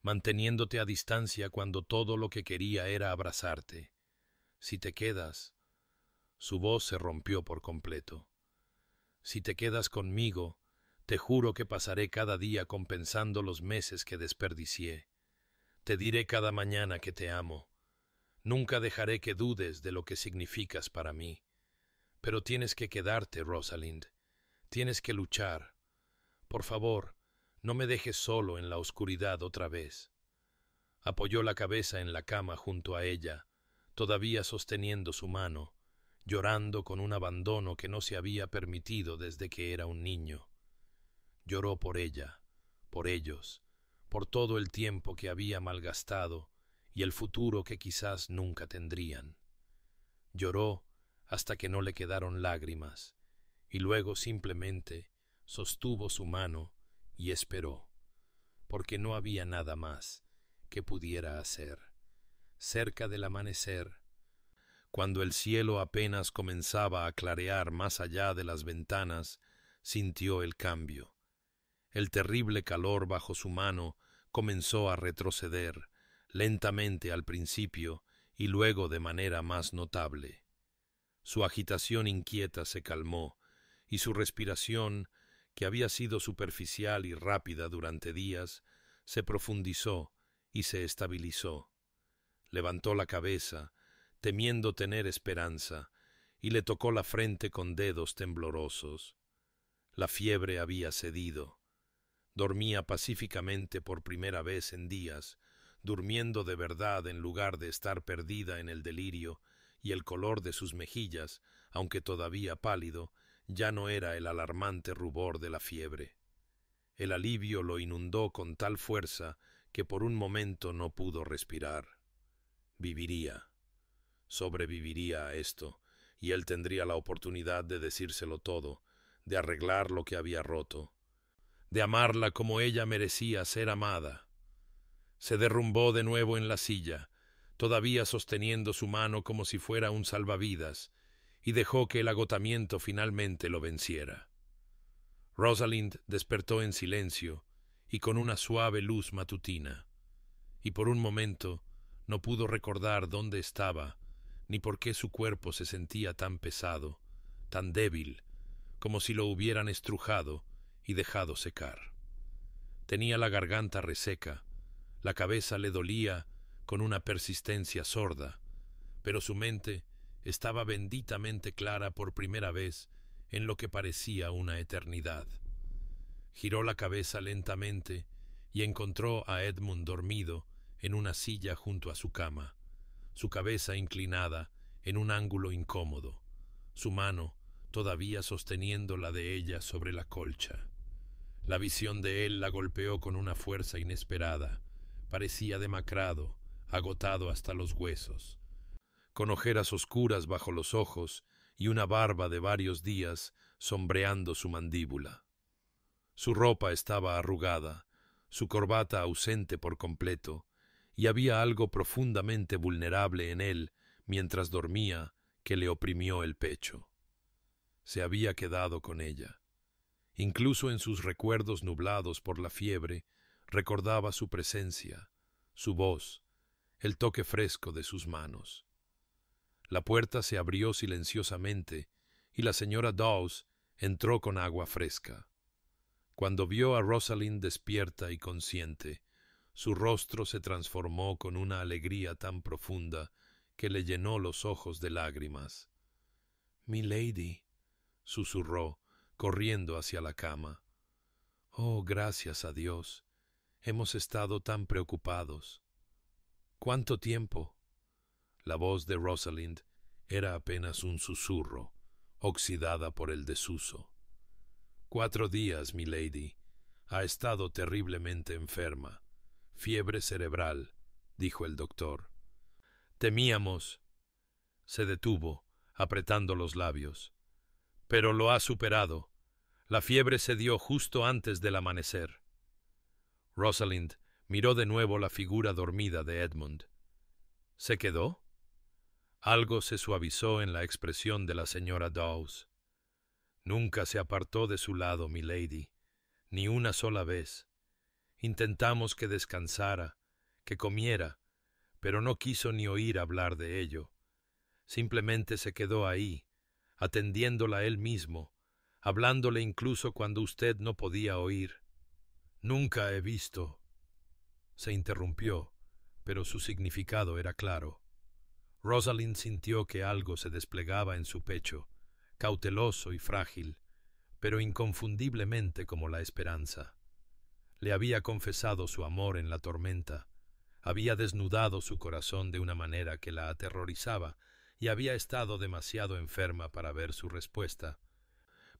S1: manteniéndote a distancia cuando todo lo que quería era abrazarte. Si te quedas...» Su voz se rompió por completo. «Si te quedas conmigo, te juro que pasaré cada día compensando los meses que desperdicié. Te diré cada mañana que te amo. Nunca dejaré que dudes de lo que significas para mí. Pero tienes que quedarte, Rosalind. Tienes que luchar. Por favor, no me dejes solo en la oscuridad otra vez». Apoyó la cabeza en la cama junto a ella, todavía sosteniendo su mano, llorando con un abandono que no se había permitido desde que era un niño. Lloró por ella, por ellos, por todo el tiempo que había malgastado y el futuro que quizás nunca tendrían. Lloró hasta que no le quedaron lágrimas, y luego simplemente sostuvo su mano y esperó, porque no había nada más que pudiera hacer. Cerca del amanecer, cuando el cielo apenas comenzaba a clarear más allá de las ventanas, sintió el cambio. El terrible calor bajo su mano comenzó a retroceder, lentamente al principio y luego de manera más notable. Su agitación inquieta se calmó y su respiración, que había sido superficial y rápida durante días, se profundizó y se estabilizó. Levantó la cabeza, temiendo tener esperanza, y le tocó la frente con dedos temblorosos. La fiebre había cedido. Dormía pacíficamente por primera vez en días, durmiendo de verdad en lugar de estar perdida en el delirio, y el color de sus mejillas, aunque todavía pálido, ya no era el alarmante rubor de la fiebre. El alivio lo inundó con tal fuerza que por un momento no pudo respirar. Viviría, sobreviviría a esto, y él tendría la oportunidad de decírselo todo, de arreglar lo que había roto, de amarla como ella merecía ser amada. Se derrumbó de nuevo en la silla, todavía sosteniendo su mano como si fuera un salvavidas, y dejó que el agotamiento finalmente lo venciera. Rosalind despertó en silencio y con una suave luz matutina, y por un momento no pudo recordar dónde estaba, ni por qué su cuerpo se sentía tan pesado, tan débil, como si lo hubieran estrujado y dejado secar. Tenía la garganta reseca, la cabeza le dolía con una persistencia sorda, pero su mente estaba benditamente clara por primera vez en lo que parecía una eternidad. Giró la cabeza lentamente y encontró a Edmund dormido en una silla junto a su cama, su cabeza inclinada en un ángulo incómodo, su mano todavía sosteniendo la de ella sobre la colcha. La visión de él la golpeó con una fuerza inesperada. Parecía demacrado, agotado hasta los huesos, con ojeras oscuras bajo los ojos y una barba de varios días sombreando su mandíbula. Su ropa estaba arrugada, su corbata ausente por completo, y había algo profundamente vulnerable en él mientras dormía que le oprimió el pecho. Se había quedado con ella. Incluso en sus recuerdos nublados por la fiebre, recordaba su presencia, su voz, el toque fresco de sus manos. La puerta se abrió silenciosamente y la señora Dawes entró con agua fresca. Cuando vio a Rosalind despierta y consciente, su rostro se transformó con una alegría tan profunda que le llenó los ojos de lágrimas. «Milady», susurró, corriendo hacia la cama. «Oh, gracias a Dios. Hemos estado tan preocupados». «¿Cuánto tiempo?» La voz de Rosalind era apenas un susurro, oxidada por el desuso. «4 días, milady. Ha estado terriblemente enferma. Fiebre cerebral», dijo el doctor. «Temíamos». Se detuvo, apretando los labios. «Pero lo ha superado. La fiebre se dio justo antes del amanecer». Rosalind miró de nuevo la figura dormida de Edmund. ¿Se quedó? Algo se suavizó en la expresión de la señora Dawes. «Nunca se apartó de su lado, milady, ni una sola vez. Intentamos que descansara, que comiera, pero no quiso ni oír hablar de ello. Simplemente se quedó ahí, atendiéndola él mismo, hablándole incluso cuando usted no podía oír. Nunca he visto». Se interrumpió, pero su significado era claro. Rosalind sintió que algo se desplegaba en su pecho, cauteloso y frágil, pero inconfundiblemente como la esperanza. Le había confesado su amor en la tormenta, había desnudado su corazón de una manera que la aterrorizaba y había estado demasiado enferma para ver su respuesta,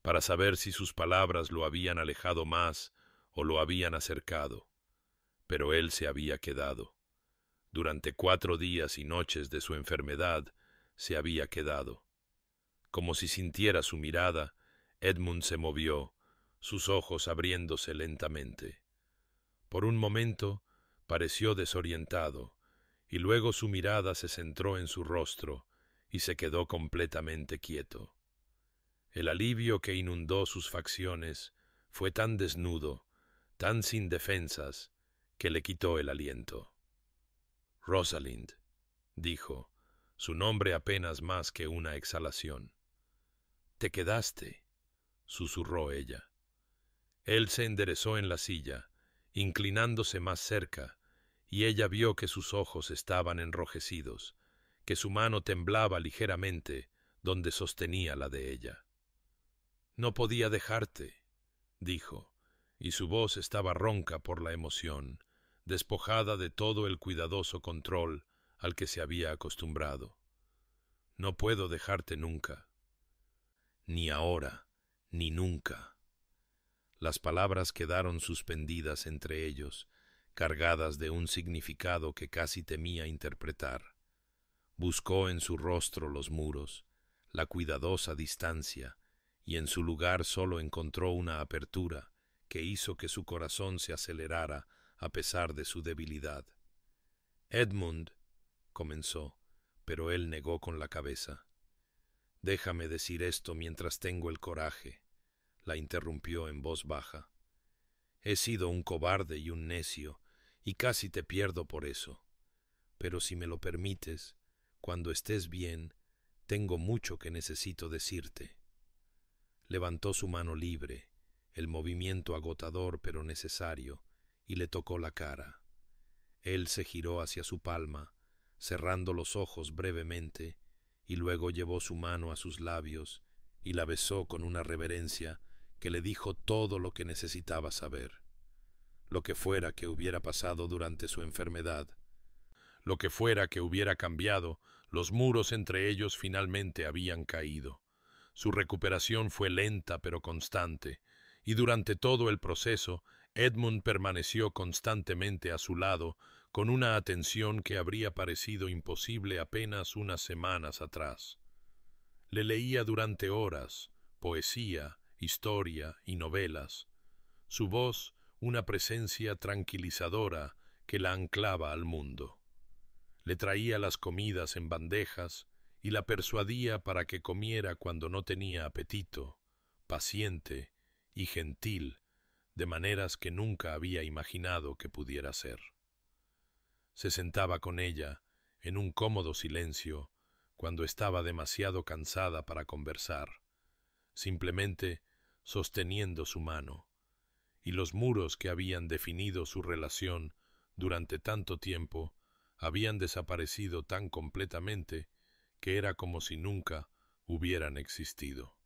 S1: para saber si sus palabras lo habían alejado más o lo habían acercado. Pero él se había quedado. Durante 4 días y noches de su enfermedad se había quedado. Como si sintiera su mirada, Edmund se movió, sus ojos abriéndose lentamente. Por un momento pareció desorientado, y luego su mirada se centró en su rostro y se quedó completamente quieto. El alivio que inundó sus facciones fue tan desnudo, tan sin defensas, que le quitó el aliento. «Rosalind», dijo, su nombre apenas más que una exhalación. «¿Te quedaste?», susurró ella. Él se enderezó en la silla, inclinándose más cerca, y ella vio que sus ojos estaban enrojecidos, que su mano temblaba ligeramente donde sostenía la de ella. «No podía dejarte», dijo, y su voz estaba ronca por la emoción, despojada de todo el cuidadoso control al que se había acostumbrado. «No puedo dejarte nunca. Ni ahora, ni nunca». Las palabras quedaron suspendidas entre ellos, cargadas de un significado que casi temía interpretar. Buscó en su rostro los muros, la cuidadosa distancia, y en su lugar solo encontró una apertura que hizo que su corazón se acelerara a pesar de su debilidad. «Edmund», comenzó, pero él negó con la cabeza. «Déjame decir esto mientras tengo el coraje», la interrumpió en voz baja. «He sido un cobarde y un necio, y casi te pierdo por eso. Pero si me lo permites, cuando estés bien, tengo mucho que necesito decirte». Levantó su mano libre, el movimiento agotador pero necesario, y le tocó la cara. Él se giró hacia su palma, cerrando los ojos brevemente, y luego llevó su mano a sus labios y la besó con una reverencia que le dijo todo lo que necesitaba saber. Lo que fuera que hubiera pasado durante su enfermedad, lo que fuera que hubiera cambiado, los muros entre ellos finalmente habían caído. Su recuperación fue lenta pero constante, y durante todo el proceso Edmund permaneció constantemente a su lado con una atención que habría parecido imposible apenas unas semanas atrás. Le leía durante horas, poesía, historia y novelas. Su voz, una presencia tranquilizadora que la anclaba al mundo. Le traía las comidas en bandejas y la persuadía para que comiera cuando no tenía apetito, paciente y gentil, de maneras que nunca había imaginado que pudiera ser. Se sentaba con ella, en un cómodo silencio, cuando estaba demasiado cansada para conversar, simplemente sosteniendo su mano, y los muros que habían definido su relación durante tanto tiempo habían desaparecido tan completamente que era como si nunca hubieran existido.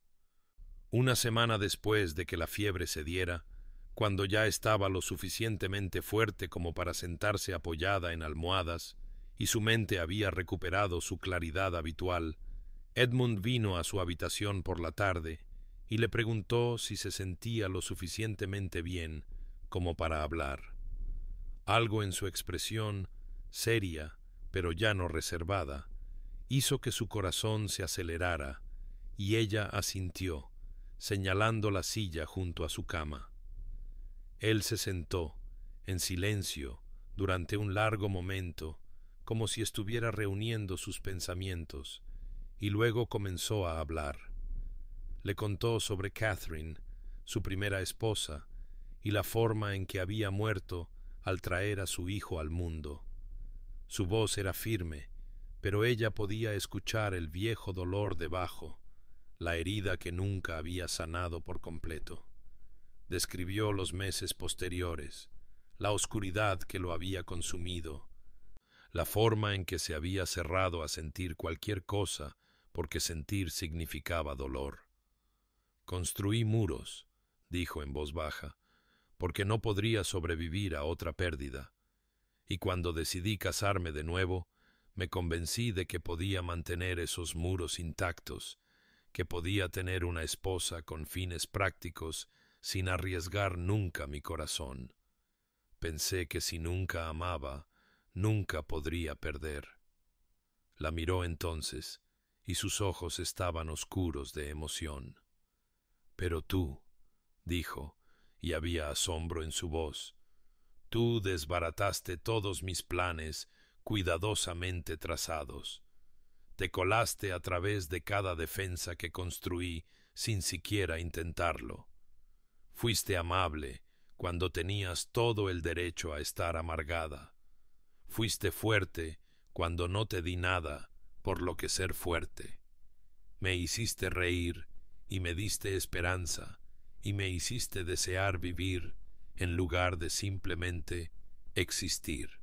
S1: Una semana después de que la fiebre cediera, cuando ya estaba lo suficientemente fuerte como para sentarse apoyada en almohadas y su mente había recuperado su claridad habitual, Edmund vino a su habitación por la tarde y le preguntó si se sentía lo suficientemente bien como para hablar. Algo en su expresión, seria, pero ya no reservada, hizo que su corazón se acelerara, y ella asintió, señalando la silla junto a su cama. Él se sentó, en silencio, durante un largo momento, como si estuviera reuniendo sus pensamientos, y luego comenzó a hablar. Le contó sobre Catherine, su primera esposa, y la forma en que había muerto al traer a su hijo al mundo. Su voz era firme, pero ella podía escuchar el viejo dolor debajo, la herida que nunca había sanado por completo. Describió los meses posteriores, la oscuridad que lo había consumido, la forma en que se había cerrado a sentir cualquier cosa porque sentir significaba dolor. «Construí muros», dijo en voz baja, «porque no podría sobrevivir a otra pérdida. Y cuando decidí casarme de nuevo, me convencí de que podía mantener esos muros intactos, que podía tener una esposa con fines prácticos sin arriesgar nunca mi corazón. Pensé que si nunca amaba, nunca podría perder». La miró entonces, y sus ojos estaban oscuros de emoción. «Pero tú», dijo, y había asombro en su voz, «tú desbarataste todos mis planes cuidadosamente trazados. Te colaste a través de cada defensa que construí sin siquiera intentarlo. Fuiste amable cuando tenías todo el derecho a estar amargada. Fuiste fuerte cuando no te di nada por lo que ser fuerte. Me hiciste reír y me diste esperanza, y me hiciste desear vivir en lugar de simplemente existir.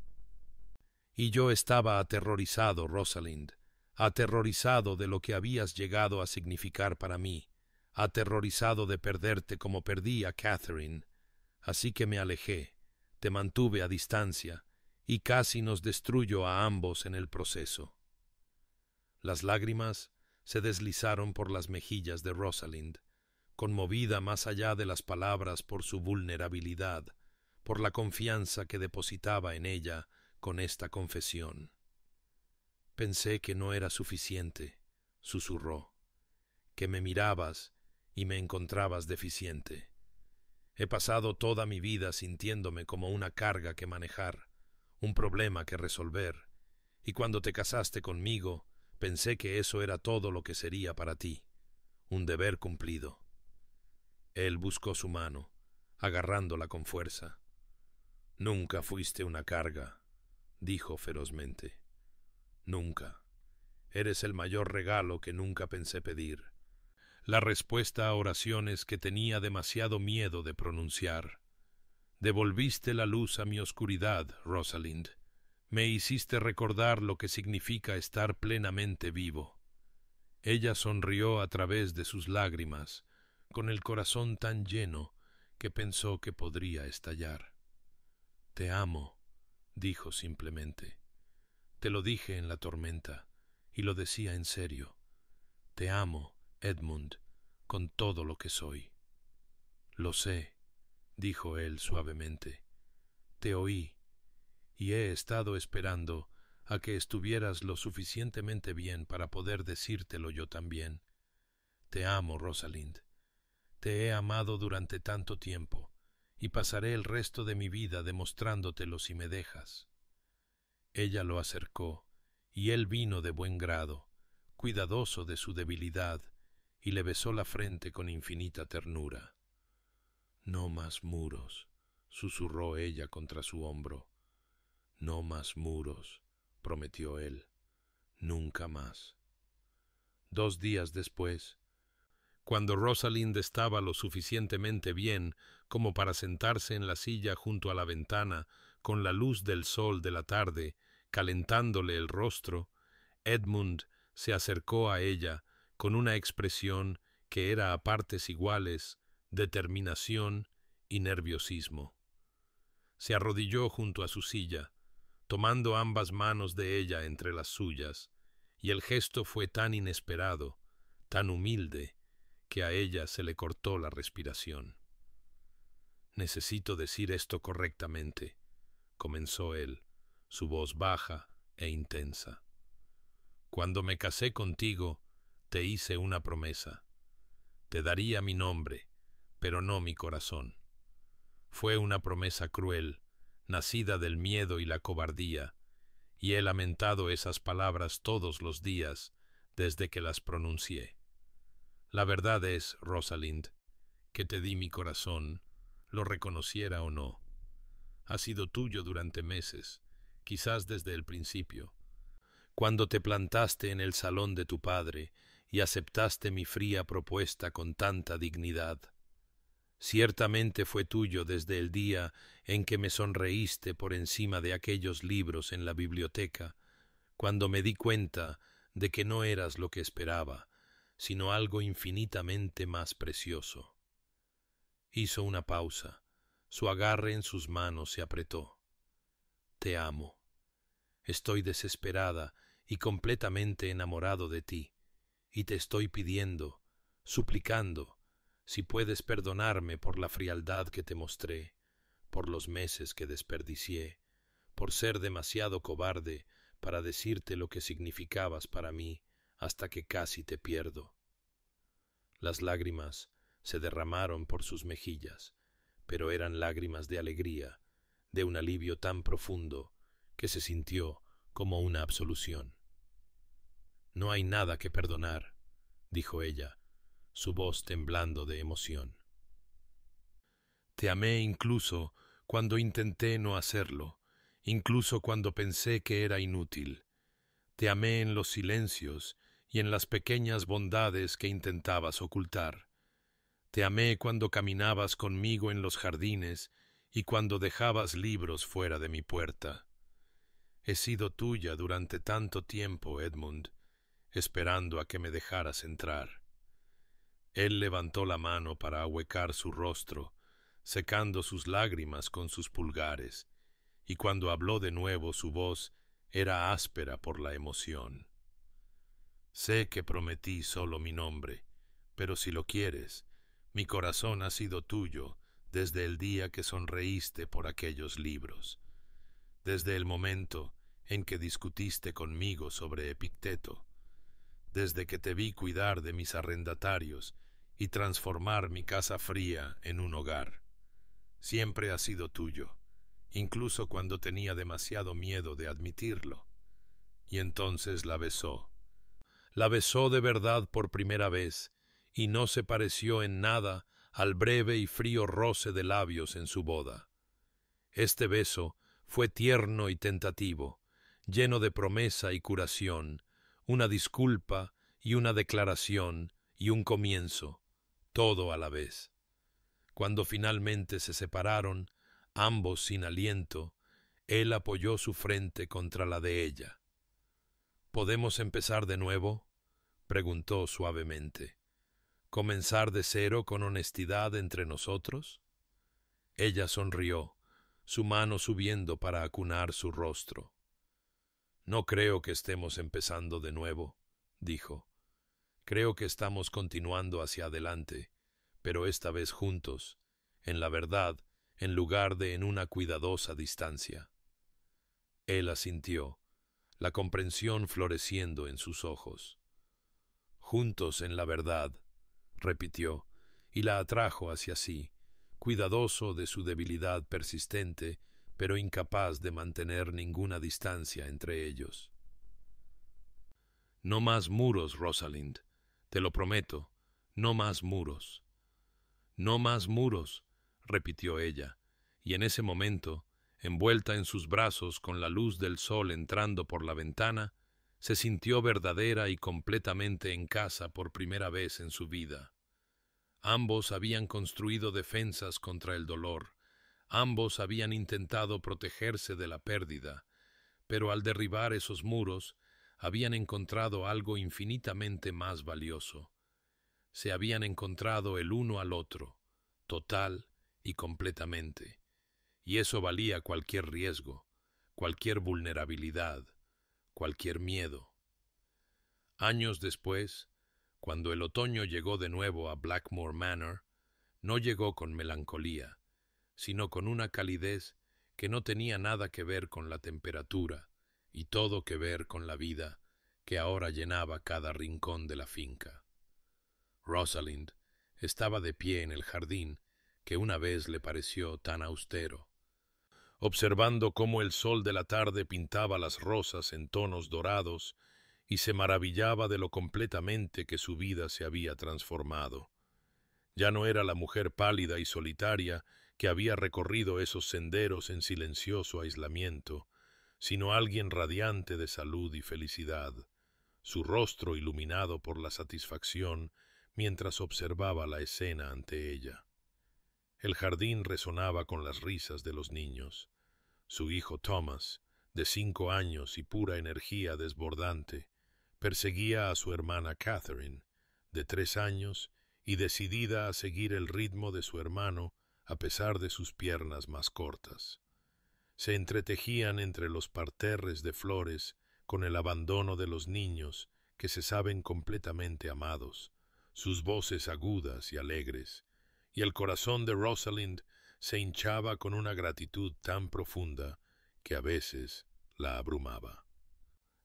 S1: Y yo estaba aterrorizado, Rosalind, aterrorizado de lo que habías llegado a significar para mí, aterrorizado de perderte como perdí a Catherine. Así que me alejé, te mantuve a distancia, y casi nos destruyó a ambos en el proceso. Las lágrimas se deslizaron por las mejillas de Rosalind, conmovida más allá de las palabras por su vulnerabilidad, por la confianza que depositaba en ella con esta confesión. Pensé que no era suficiente, susurró, que me mirabas y me encontrabas deficiente. He pasado toda mi vida sintiéndome como una carga que manejar, un problema que resolver, y cuando te casaste conmigo, pensé que eso era todo lo que sería para ti, un deber cumplido. Él buscó su mano, agarrándola con fuerza. Nunca fuiste una carga, dijo ferozmente. Nunca. Eres el mayor regalo que nunca pensé pedir. La respuesta a oraciones que tenía demasiado miedo de pronunciar. Devolviste la luz a mi oscuridad, Rosalind. Me hiciste recordar lo que significa estar plenamente vivo. Ella sonrió a través de sus lágrimas, con el corazón tan lleno que pensó que podría estallar. Te amo, dijo simplemente. Te lo dije en la tormenta, y lo decía en serio. Te amo, Edmund, con todo lo que soy. Lo sé, dijo él suavemente. Te oí, y he estado esperando a que estuvieras lo suficientemente bien para poder decírtelo yo también. Te amo, Rosalind. Te he amado durante tanto tiempo, y pasaré el resto de mi vida demostrándotelo si me dejas. Ella lo acercó, y él vino de buen grado, cuidadoso de su debilidad, y le besó la frente con infinita ternura. No más muros, susurró ella contra su hombro. No más muros, prometió él. Nunca más. 2 días después, cuando Rosalind estaba lo suficientemente bien como para sentarse en la silla junto a la ventana, con la luz del sol de la tarde calentándole el rostro, Edmund se acercó a ella con una expresión que era a partes iguales determinación y nerviosismo. Se arrodilló junto a su silla, tomando ambas manos de ella entre las suyas, y el gesto fue tan inesperado, tan humilde, que a ella se le cortó la respiración. Necesito decir esto correctamente, comenzó él, su voz baja e intensa. Cuando me casé contigo, te hice una promesa. Te daría mi nombre, pero no mi corazón. Fue una promesa cruel, nacida del miedo y la cobardía, y he lamentado esas palabras todos los días desde que las pronuncié. La verdad es, Rosalind, que te di mi corazón, lo reconociera o no. Ha sido tuyo durante meses, quizás desde el principio. Cuando te plantaste en el salón de tu padre y aceptaste mi fría propuesta con tanta dignidad. Ciertamente fue tuyo desde el día en que me sonreíste por encima de aquellos libros en la biblioteca, cuando me di cuenta de que no eras lo que esperaba, sino algo infinitamente más precioso. Hizo una pausa, su agarre en sus manos se apretó. Te amo. Estoy desesperada y completamente enamorado de ti, y te estoy pidiendo, suplicando, si puedes perdonarme por la frialdad que te mostré, por los meses que desperdicié, por ser demasiado cobarde para decirte lo que significabas para mí hasta que casi te pierdo. Las lágrimas se derramaron por sus mejillas, pero eran lágrimas de alegría, de un alivio tan profundo que se sintió como una absolución. No hay nada que perdonar, dijo ella, su voz temblando de emoción. Te amé incluso cuando intenté no hacerlo, incluso cuando pensé que era inútil. Te amé en los silencios y en las pequeñas bondades que intentabas ocultar. Te amé cuando caminabas conmigo en los jardines y cuando dejabas libros fuera de mi puerta. He sido tuya durante tanto tiempo, Edmund, esperando a que me dejaras entrar. Él levantó la mano para ahuecar su rostro, secando sus lágrimas con sus pulgares, y cuando habló de nuevo su voz era áspera por la emoción. Sé que prometí solo mi nombre, pero si lo quieres, mi corazón ha sido tuyo desde el día que sonreíste por aquellos libros, desde el momento en que discutiste conmigo sobre Epicteto, desde que te vi cuidar de mis arrendatarios y transformar mi casa fría en un hogar. Siempre ha sido tuyo, incluso cuando tenía demasiado miedo de admitirlo. Y entonces la besó. La besó de verdad por primera vez, y no se pareció en nada al breve y frío roce de labios en su boda. Este beso fue tierno y tentativo, lleno de promesa y curación, una disculpa y una declaración y un comienzo, todo a la vez. Cuando finalmente se separaron, ambos sin aliento, él apoyó su frente contra la de ella. ¿Podemos empezar de nuevo?, preguntó suavemente. ¿Comenzar de cero con honestidad entre nosotros? Ella sonrió, su mano subiendo para acunar su rostro. No creo que estemos empezando de nuevo, dijo. Creo que estamos continuando hacia adelante, pero esta vez juntos, en la verdad, en lugar de en una cuidadosa distancia. Él asintió, la comprensión floreciendo en sus ojos. Juntos en la verdad, repitió, y la atrajo hacia sí, cuidadoso de su debilidad persistente, pero incapaz de mantener ninguna distancia entre ellos. No más muros, Rosalind, te lo prometo, no más muros. No más muros, repitió ella, y en ese momento, envuelta en sus brazos con la luz del sol entrando por la ventana, se sintió verdadera y completamente en casa por primera vez en su vida. Ambos habían construido defensas contra el dolor, ambos habían intentado protegerse de la pérdida, pero al derribar esos muros habían encontrado algo infinitamente más valioso. Se habían encontrado el uno al otro, total y completamente, y eso valía cualquier riesgo, cualquier vulnerabilidad, cualquier miedo. Años después, cuando el otoño llegó de nuevo a Blackmore Manor, no llegó con melancolía, sino con una calidez que no tenía nada que ver con la temperatura y todo que ver con la vida que ahora llenaba cada rincón de la finca. Rosalind estaba de pie en el jardín que una vez le pareció tan austero, observando cómo el sol de la tarde pintaba las rosas en tonos dorados y se maravillaba de lo completamente que su vida se había transformado. Ya no era la mujer pálida y solitaria que había recorrido esos senderos en silencioso aislamiento, sino alguien radiante de salud y felicidad, su rostro iluminado por la satisfacción mientras observaba la escena ante ella. El jardín resonaba con las risas de los niños. Su hijo Thomas, de 5 años y pura energía desbordante, perseguía a su hermana Catherine, de 3 años, y decidida a seguir el ritmo de su hermano a pesar de sus piernas más cortas. Se entretejían entre los parterres de flores con el abandono de los niños que se saben completamente amados, sus voces agudas y alegres, y el corazón de Rosalind se hinchaba con una gratitud tan profunda que a veces la abrumaba.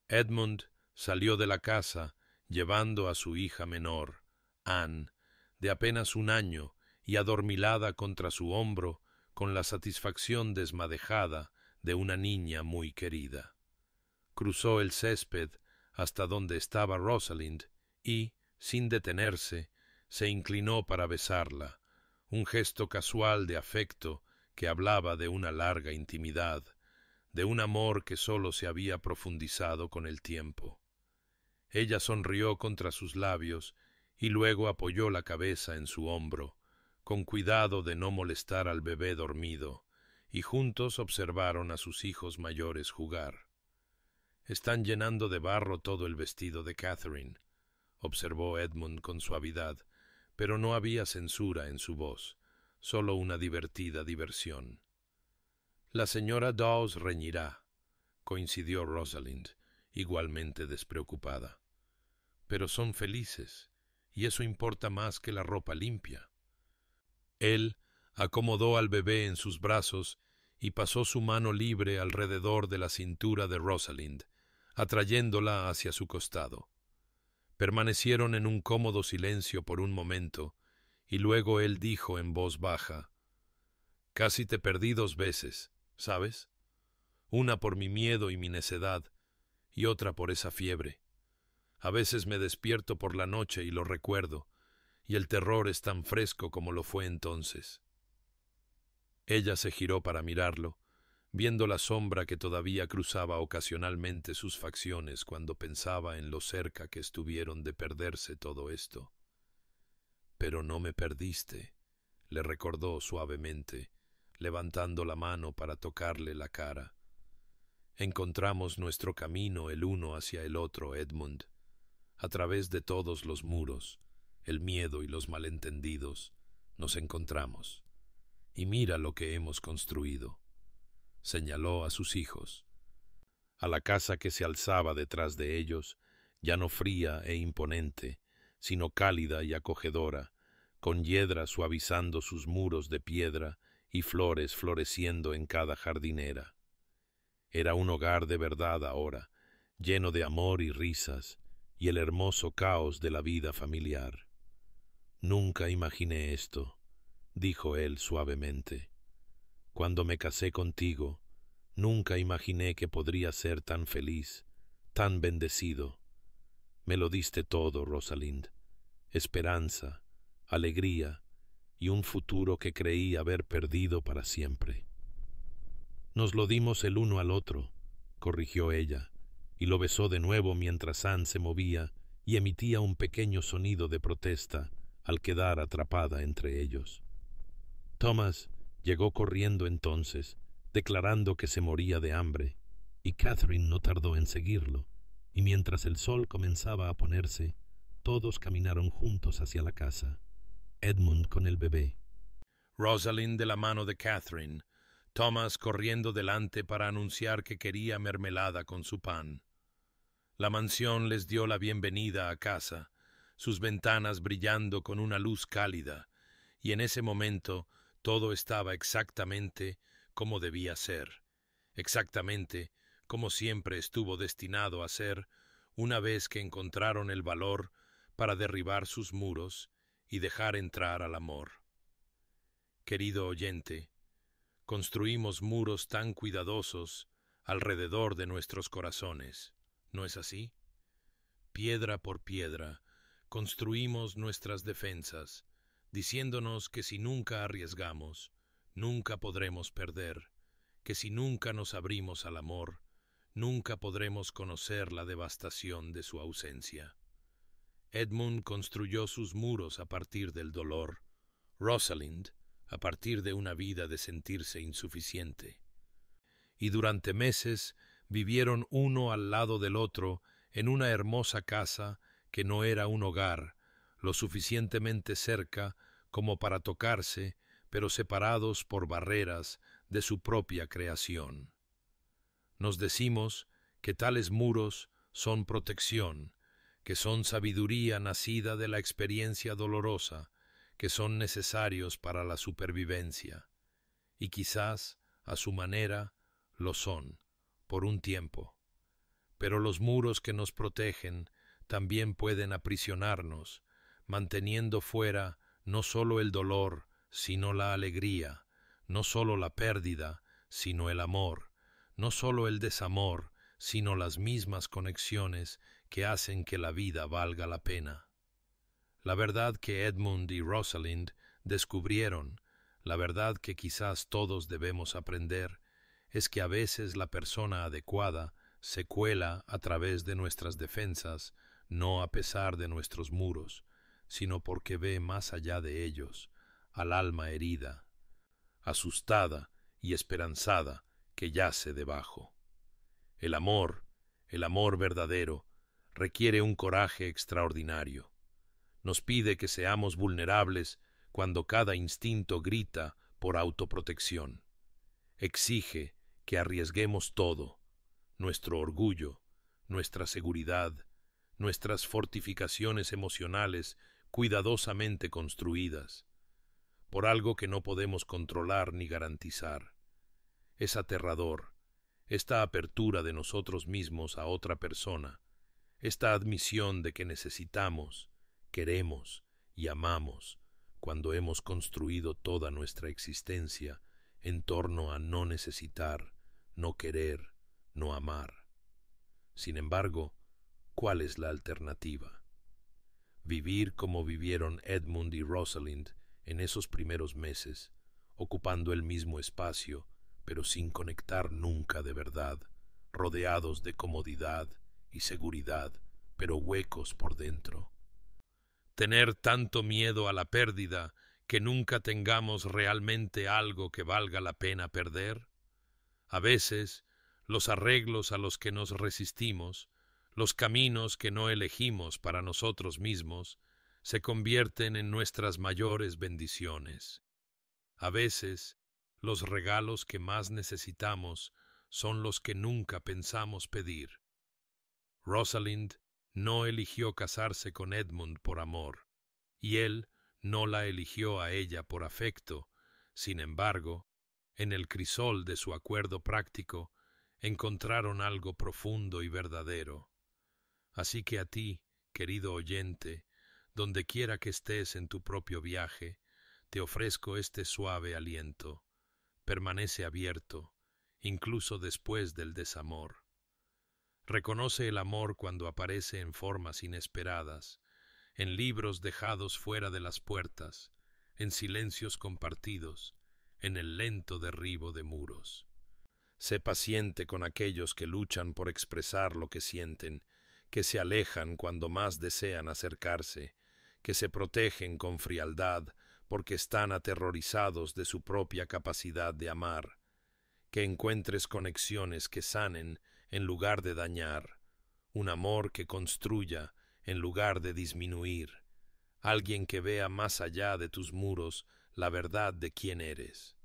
S1: Edmund salió de la casa llevando a su hija menor, Anne, de apenas 1 año y adormilada contra su hombro con la satisfacción desmadejada de una niña muy querida. Cruzó el césped hasta donde estaba Rosalind y, sin detenerse, se inclinó para besarla, un gesto casual de afecto que hablaba de una larga intimidad, de un amor que sólo se había profundizado con el tiempo. Ella sonrió contra sus labios y luego apoyó la cabeza en su hombro, con cuidado de no molestar al bebé dormido, y juntos observaron a sus hijos mayores jugar. «Están llenando de barro todo el vestido de Catherine», observó Edmund con suavidad, pero no había censura en su voz, solo una divertida diversión. «La señora Dawes reñirá», coincidió Rosalind, igualmente despreocupada. «Pero son felices, y eso importa más que la ropa limpia». Él acomodó al bebé en sus brazos y pasó su mano libre alrededor de la cintura de Rosalind, atrayéndola hacia su costado. Permanecieron en un cómodo silencio por un momento, y luego él dijo en voz baja: «Casi te perdí 2 veces, ¿sabes? Una por mi miedo y mi necedad, y otra por esa fiebre. A veces me despierto por la noche y lo recuerdo, y el terror es tan fresco como lo fue entonces». Ella se giró para mirarlo, viendo la sombra que todavía cruzaba ocasionalmente sus facciones cuando pensaba en lo cerca que estuvieron de perderse todo esto. «Pero no me perdiste», le recordó suavemente, levantando la mano para tocarle la cara. «Encontramos nuestro camino el uno hacia el otro, Edmund. A través de todos los muros, el miedo y los malentendidos, nos encontramos. Y mira lo que hemos construido». Señaló a sus hijos, a la casa que se alzaba detrás de ellos, ya no fría e imponente, sino cálida y acogedora, con hiedra suavizando sus muros de piedra y flores floreciendo en cada jardinera. Era un hogar de verdad ahora, lleno de amor y risas, y el hermoso caos de la vida familiar. «Nunca imaginé esto», dijo él suavemente. «Cuando me casé contigo, nunca imaginé que podría ser tan feliz, tan bendecido. Me lo diste todo, Rosalind: esperanza, alegría y un futuro que creí haber perdido para siempre». «Nos lo dimos el uno al otro», corrigió ella, y lo besó de nuevo mientras Anne se movía y emitía un pequeño sonido de protesta al quedar atrapada entre ellos. Thomas llegó corriendo entonces, declarando que se moría de hambre, y Catherine no tardó en seguirlo, y mientras el sol comenzaba a ponerse, todos caminaron juntos hacia la casa, Edmund con el bebé, Rosalind de la mano de Catherine, Thomas corriendo delante para anunciar que quería mermelada con su pan. La mansión les dio la bienvenida a casa, sus ventanas brillando con una luz cálida, y en ese momento todo estaba exactamente como debía ser, exactamente como siempre estuvo destinado a ser una vez que encontraron el valor para derribar sus muros y dejar entrar al amor. Querido oyente, construimos muros tan cuidadosos alrededor de nuestros corazones, ¿no es así? Piedra por piedra, construimos nuestras defensas, diciéndonos que si nunca arriesgamos, nunca podremos perder, que si nunca nos abrimos al amor, nunca podremos conocer la devastación de su ausencia. Edmund construyó sus muros a partir del dolor, Rosalind a partir de una vida de sentirse insuficiente. Y durante meses vivieron uno al lado del otro en una hermosa casa que no era un hogar, lo suficientemente cerca como para tocarse, pero separados por barreras de su propia creación. Nos decimos que tales muros son protección, que son sabiduría nacida de la experiencia dolorosa, que son necesarios para la supervivencia, y quizás, a su manera, lo son, por un tiempo. Pero los muros que nos protegen también pueden aprisionarnos, manteniendo fuera no solo el dolor, sino la alegría, no solo la pérdida, sino el amor, no solo el desamor, sino las mismas conexiones que hacen que la vida valga la pena. La verdad que Edmund y Rosalind descubrieron, la verdad que quizás todos debemos aprender, es que a veces la persona adecuada se cuela a través de nuestras defensas, no a pesar de nuestros muros, sino porque ve más allá de ellos, al alma herida, asustada y esperanzada que yace debajo. El amor verdadero, requiere un coraje extraordinario. Nos pide que seamos vulnerables cuando cada instinto grita por autoprotección. Exige que arriesguemos todo, nuestro orgullo, nuestra seguridad, nuestras fortificaciones emocionales cuidadosamente construidas, por algo que no podemos controlar ni garantizar. Es aterrador esta apertura de nosotros mismos a otra persona, esta admisión de que necesitamos, queremos y amamos cuando hemos construido toda nuestra existencia en torno a no necesitar, no querer, no amar. Sin embargo, ¿cuál es la alternativa? Vivir como vivieron Edmund y Rosalind en esos primeros meses, ocupando el mismo espacio, pero sin conectar nunca de verdad, rodeados de comodidad y seguridad, pero huecos por dentro. Tener tanto miedo a la pérdida que nunca tengamos realmente algo que valga la pena perder. A veces, los arreglos a los que nos resistimos, los caminos que no elegimos para nosotros mismos, se convierten en nuestras mayores bendiciones. A veces, los regalos que más necesitamos son los que nunca pensamos pedir. Rosalind no eligió casarse con Edmund por amor, y él no la eligió a ella por afecto. Sin embargo, en el crisol de su acuerdo práctico, encontraron algo profundo y verdadero. Así que a ti, querido oyente, donde quiera que estés en tu propio viaje, te ofrezco este suave aliento. Permanece abierto, incluso después del desamor. Reconoce el amor cuando aparece en formas inesperadas, en libros dejados fuera de las puertas, en silencios compartidos, en el lento derribo de muros. Sé paciente con aquellos que luchan por expresar lo que sienten, que se alejan cuando más desean acercarse, que se protegen con frialdad porque están aterrorizados de su propia capacidad de amar, que encuentres conexiones que sanen en lugar de dañar, un amor que construya en lugar de disminuir, alguien que vea más allá de tus muros la verdad de quién eres,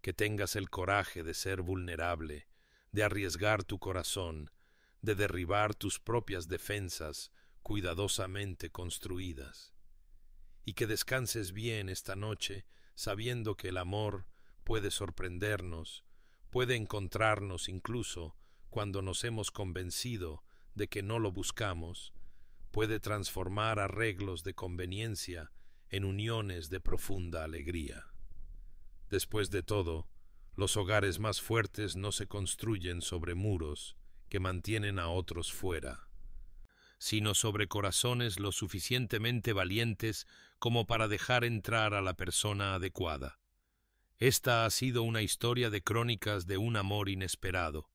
S1: que tengas el coraje de ser vulnerable, de arriesgar tu corazón, de derribar tus propias defensas cuidadosamente construidas, y que descanses bien esta noche sabiendo que el amor puede sorprendernos, puede encontrarnos incluso cuando nos hemos convencido de que no lo buscamos, puede transformar arreglos de conveniencia en uniones de profunda alegría. Después de todo, los hogares más fuertes no se construyen sobre muros que mantienen a otros fuera, sino sobre corazones lo suficientemente valientes como para dejar entrar a la persona adecuada. Esta ha sido una historia de crónicas de un amor inesperado.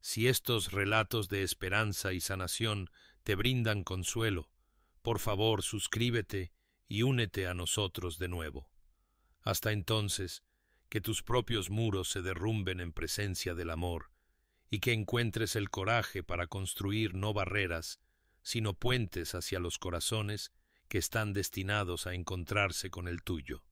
S1: Si estos relatos de esperanza y sanación te brindan consuelo, por favor suscríbete y únete a nosotros de nuevo. Hasta entonces, que tus propios muros se derrumben en presencia del amor y que encuentres el coraje para construir no barreras, sino puentes hacia los corazones que están destinados a encontrarse con el tuyo.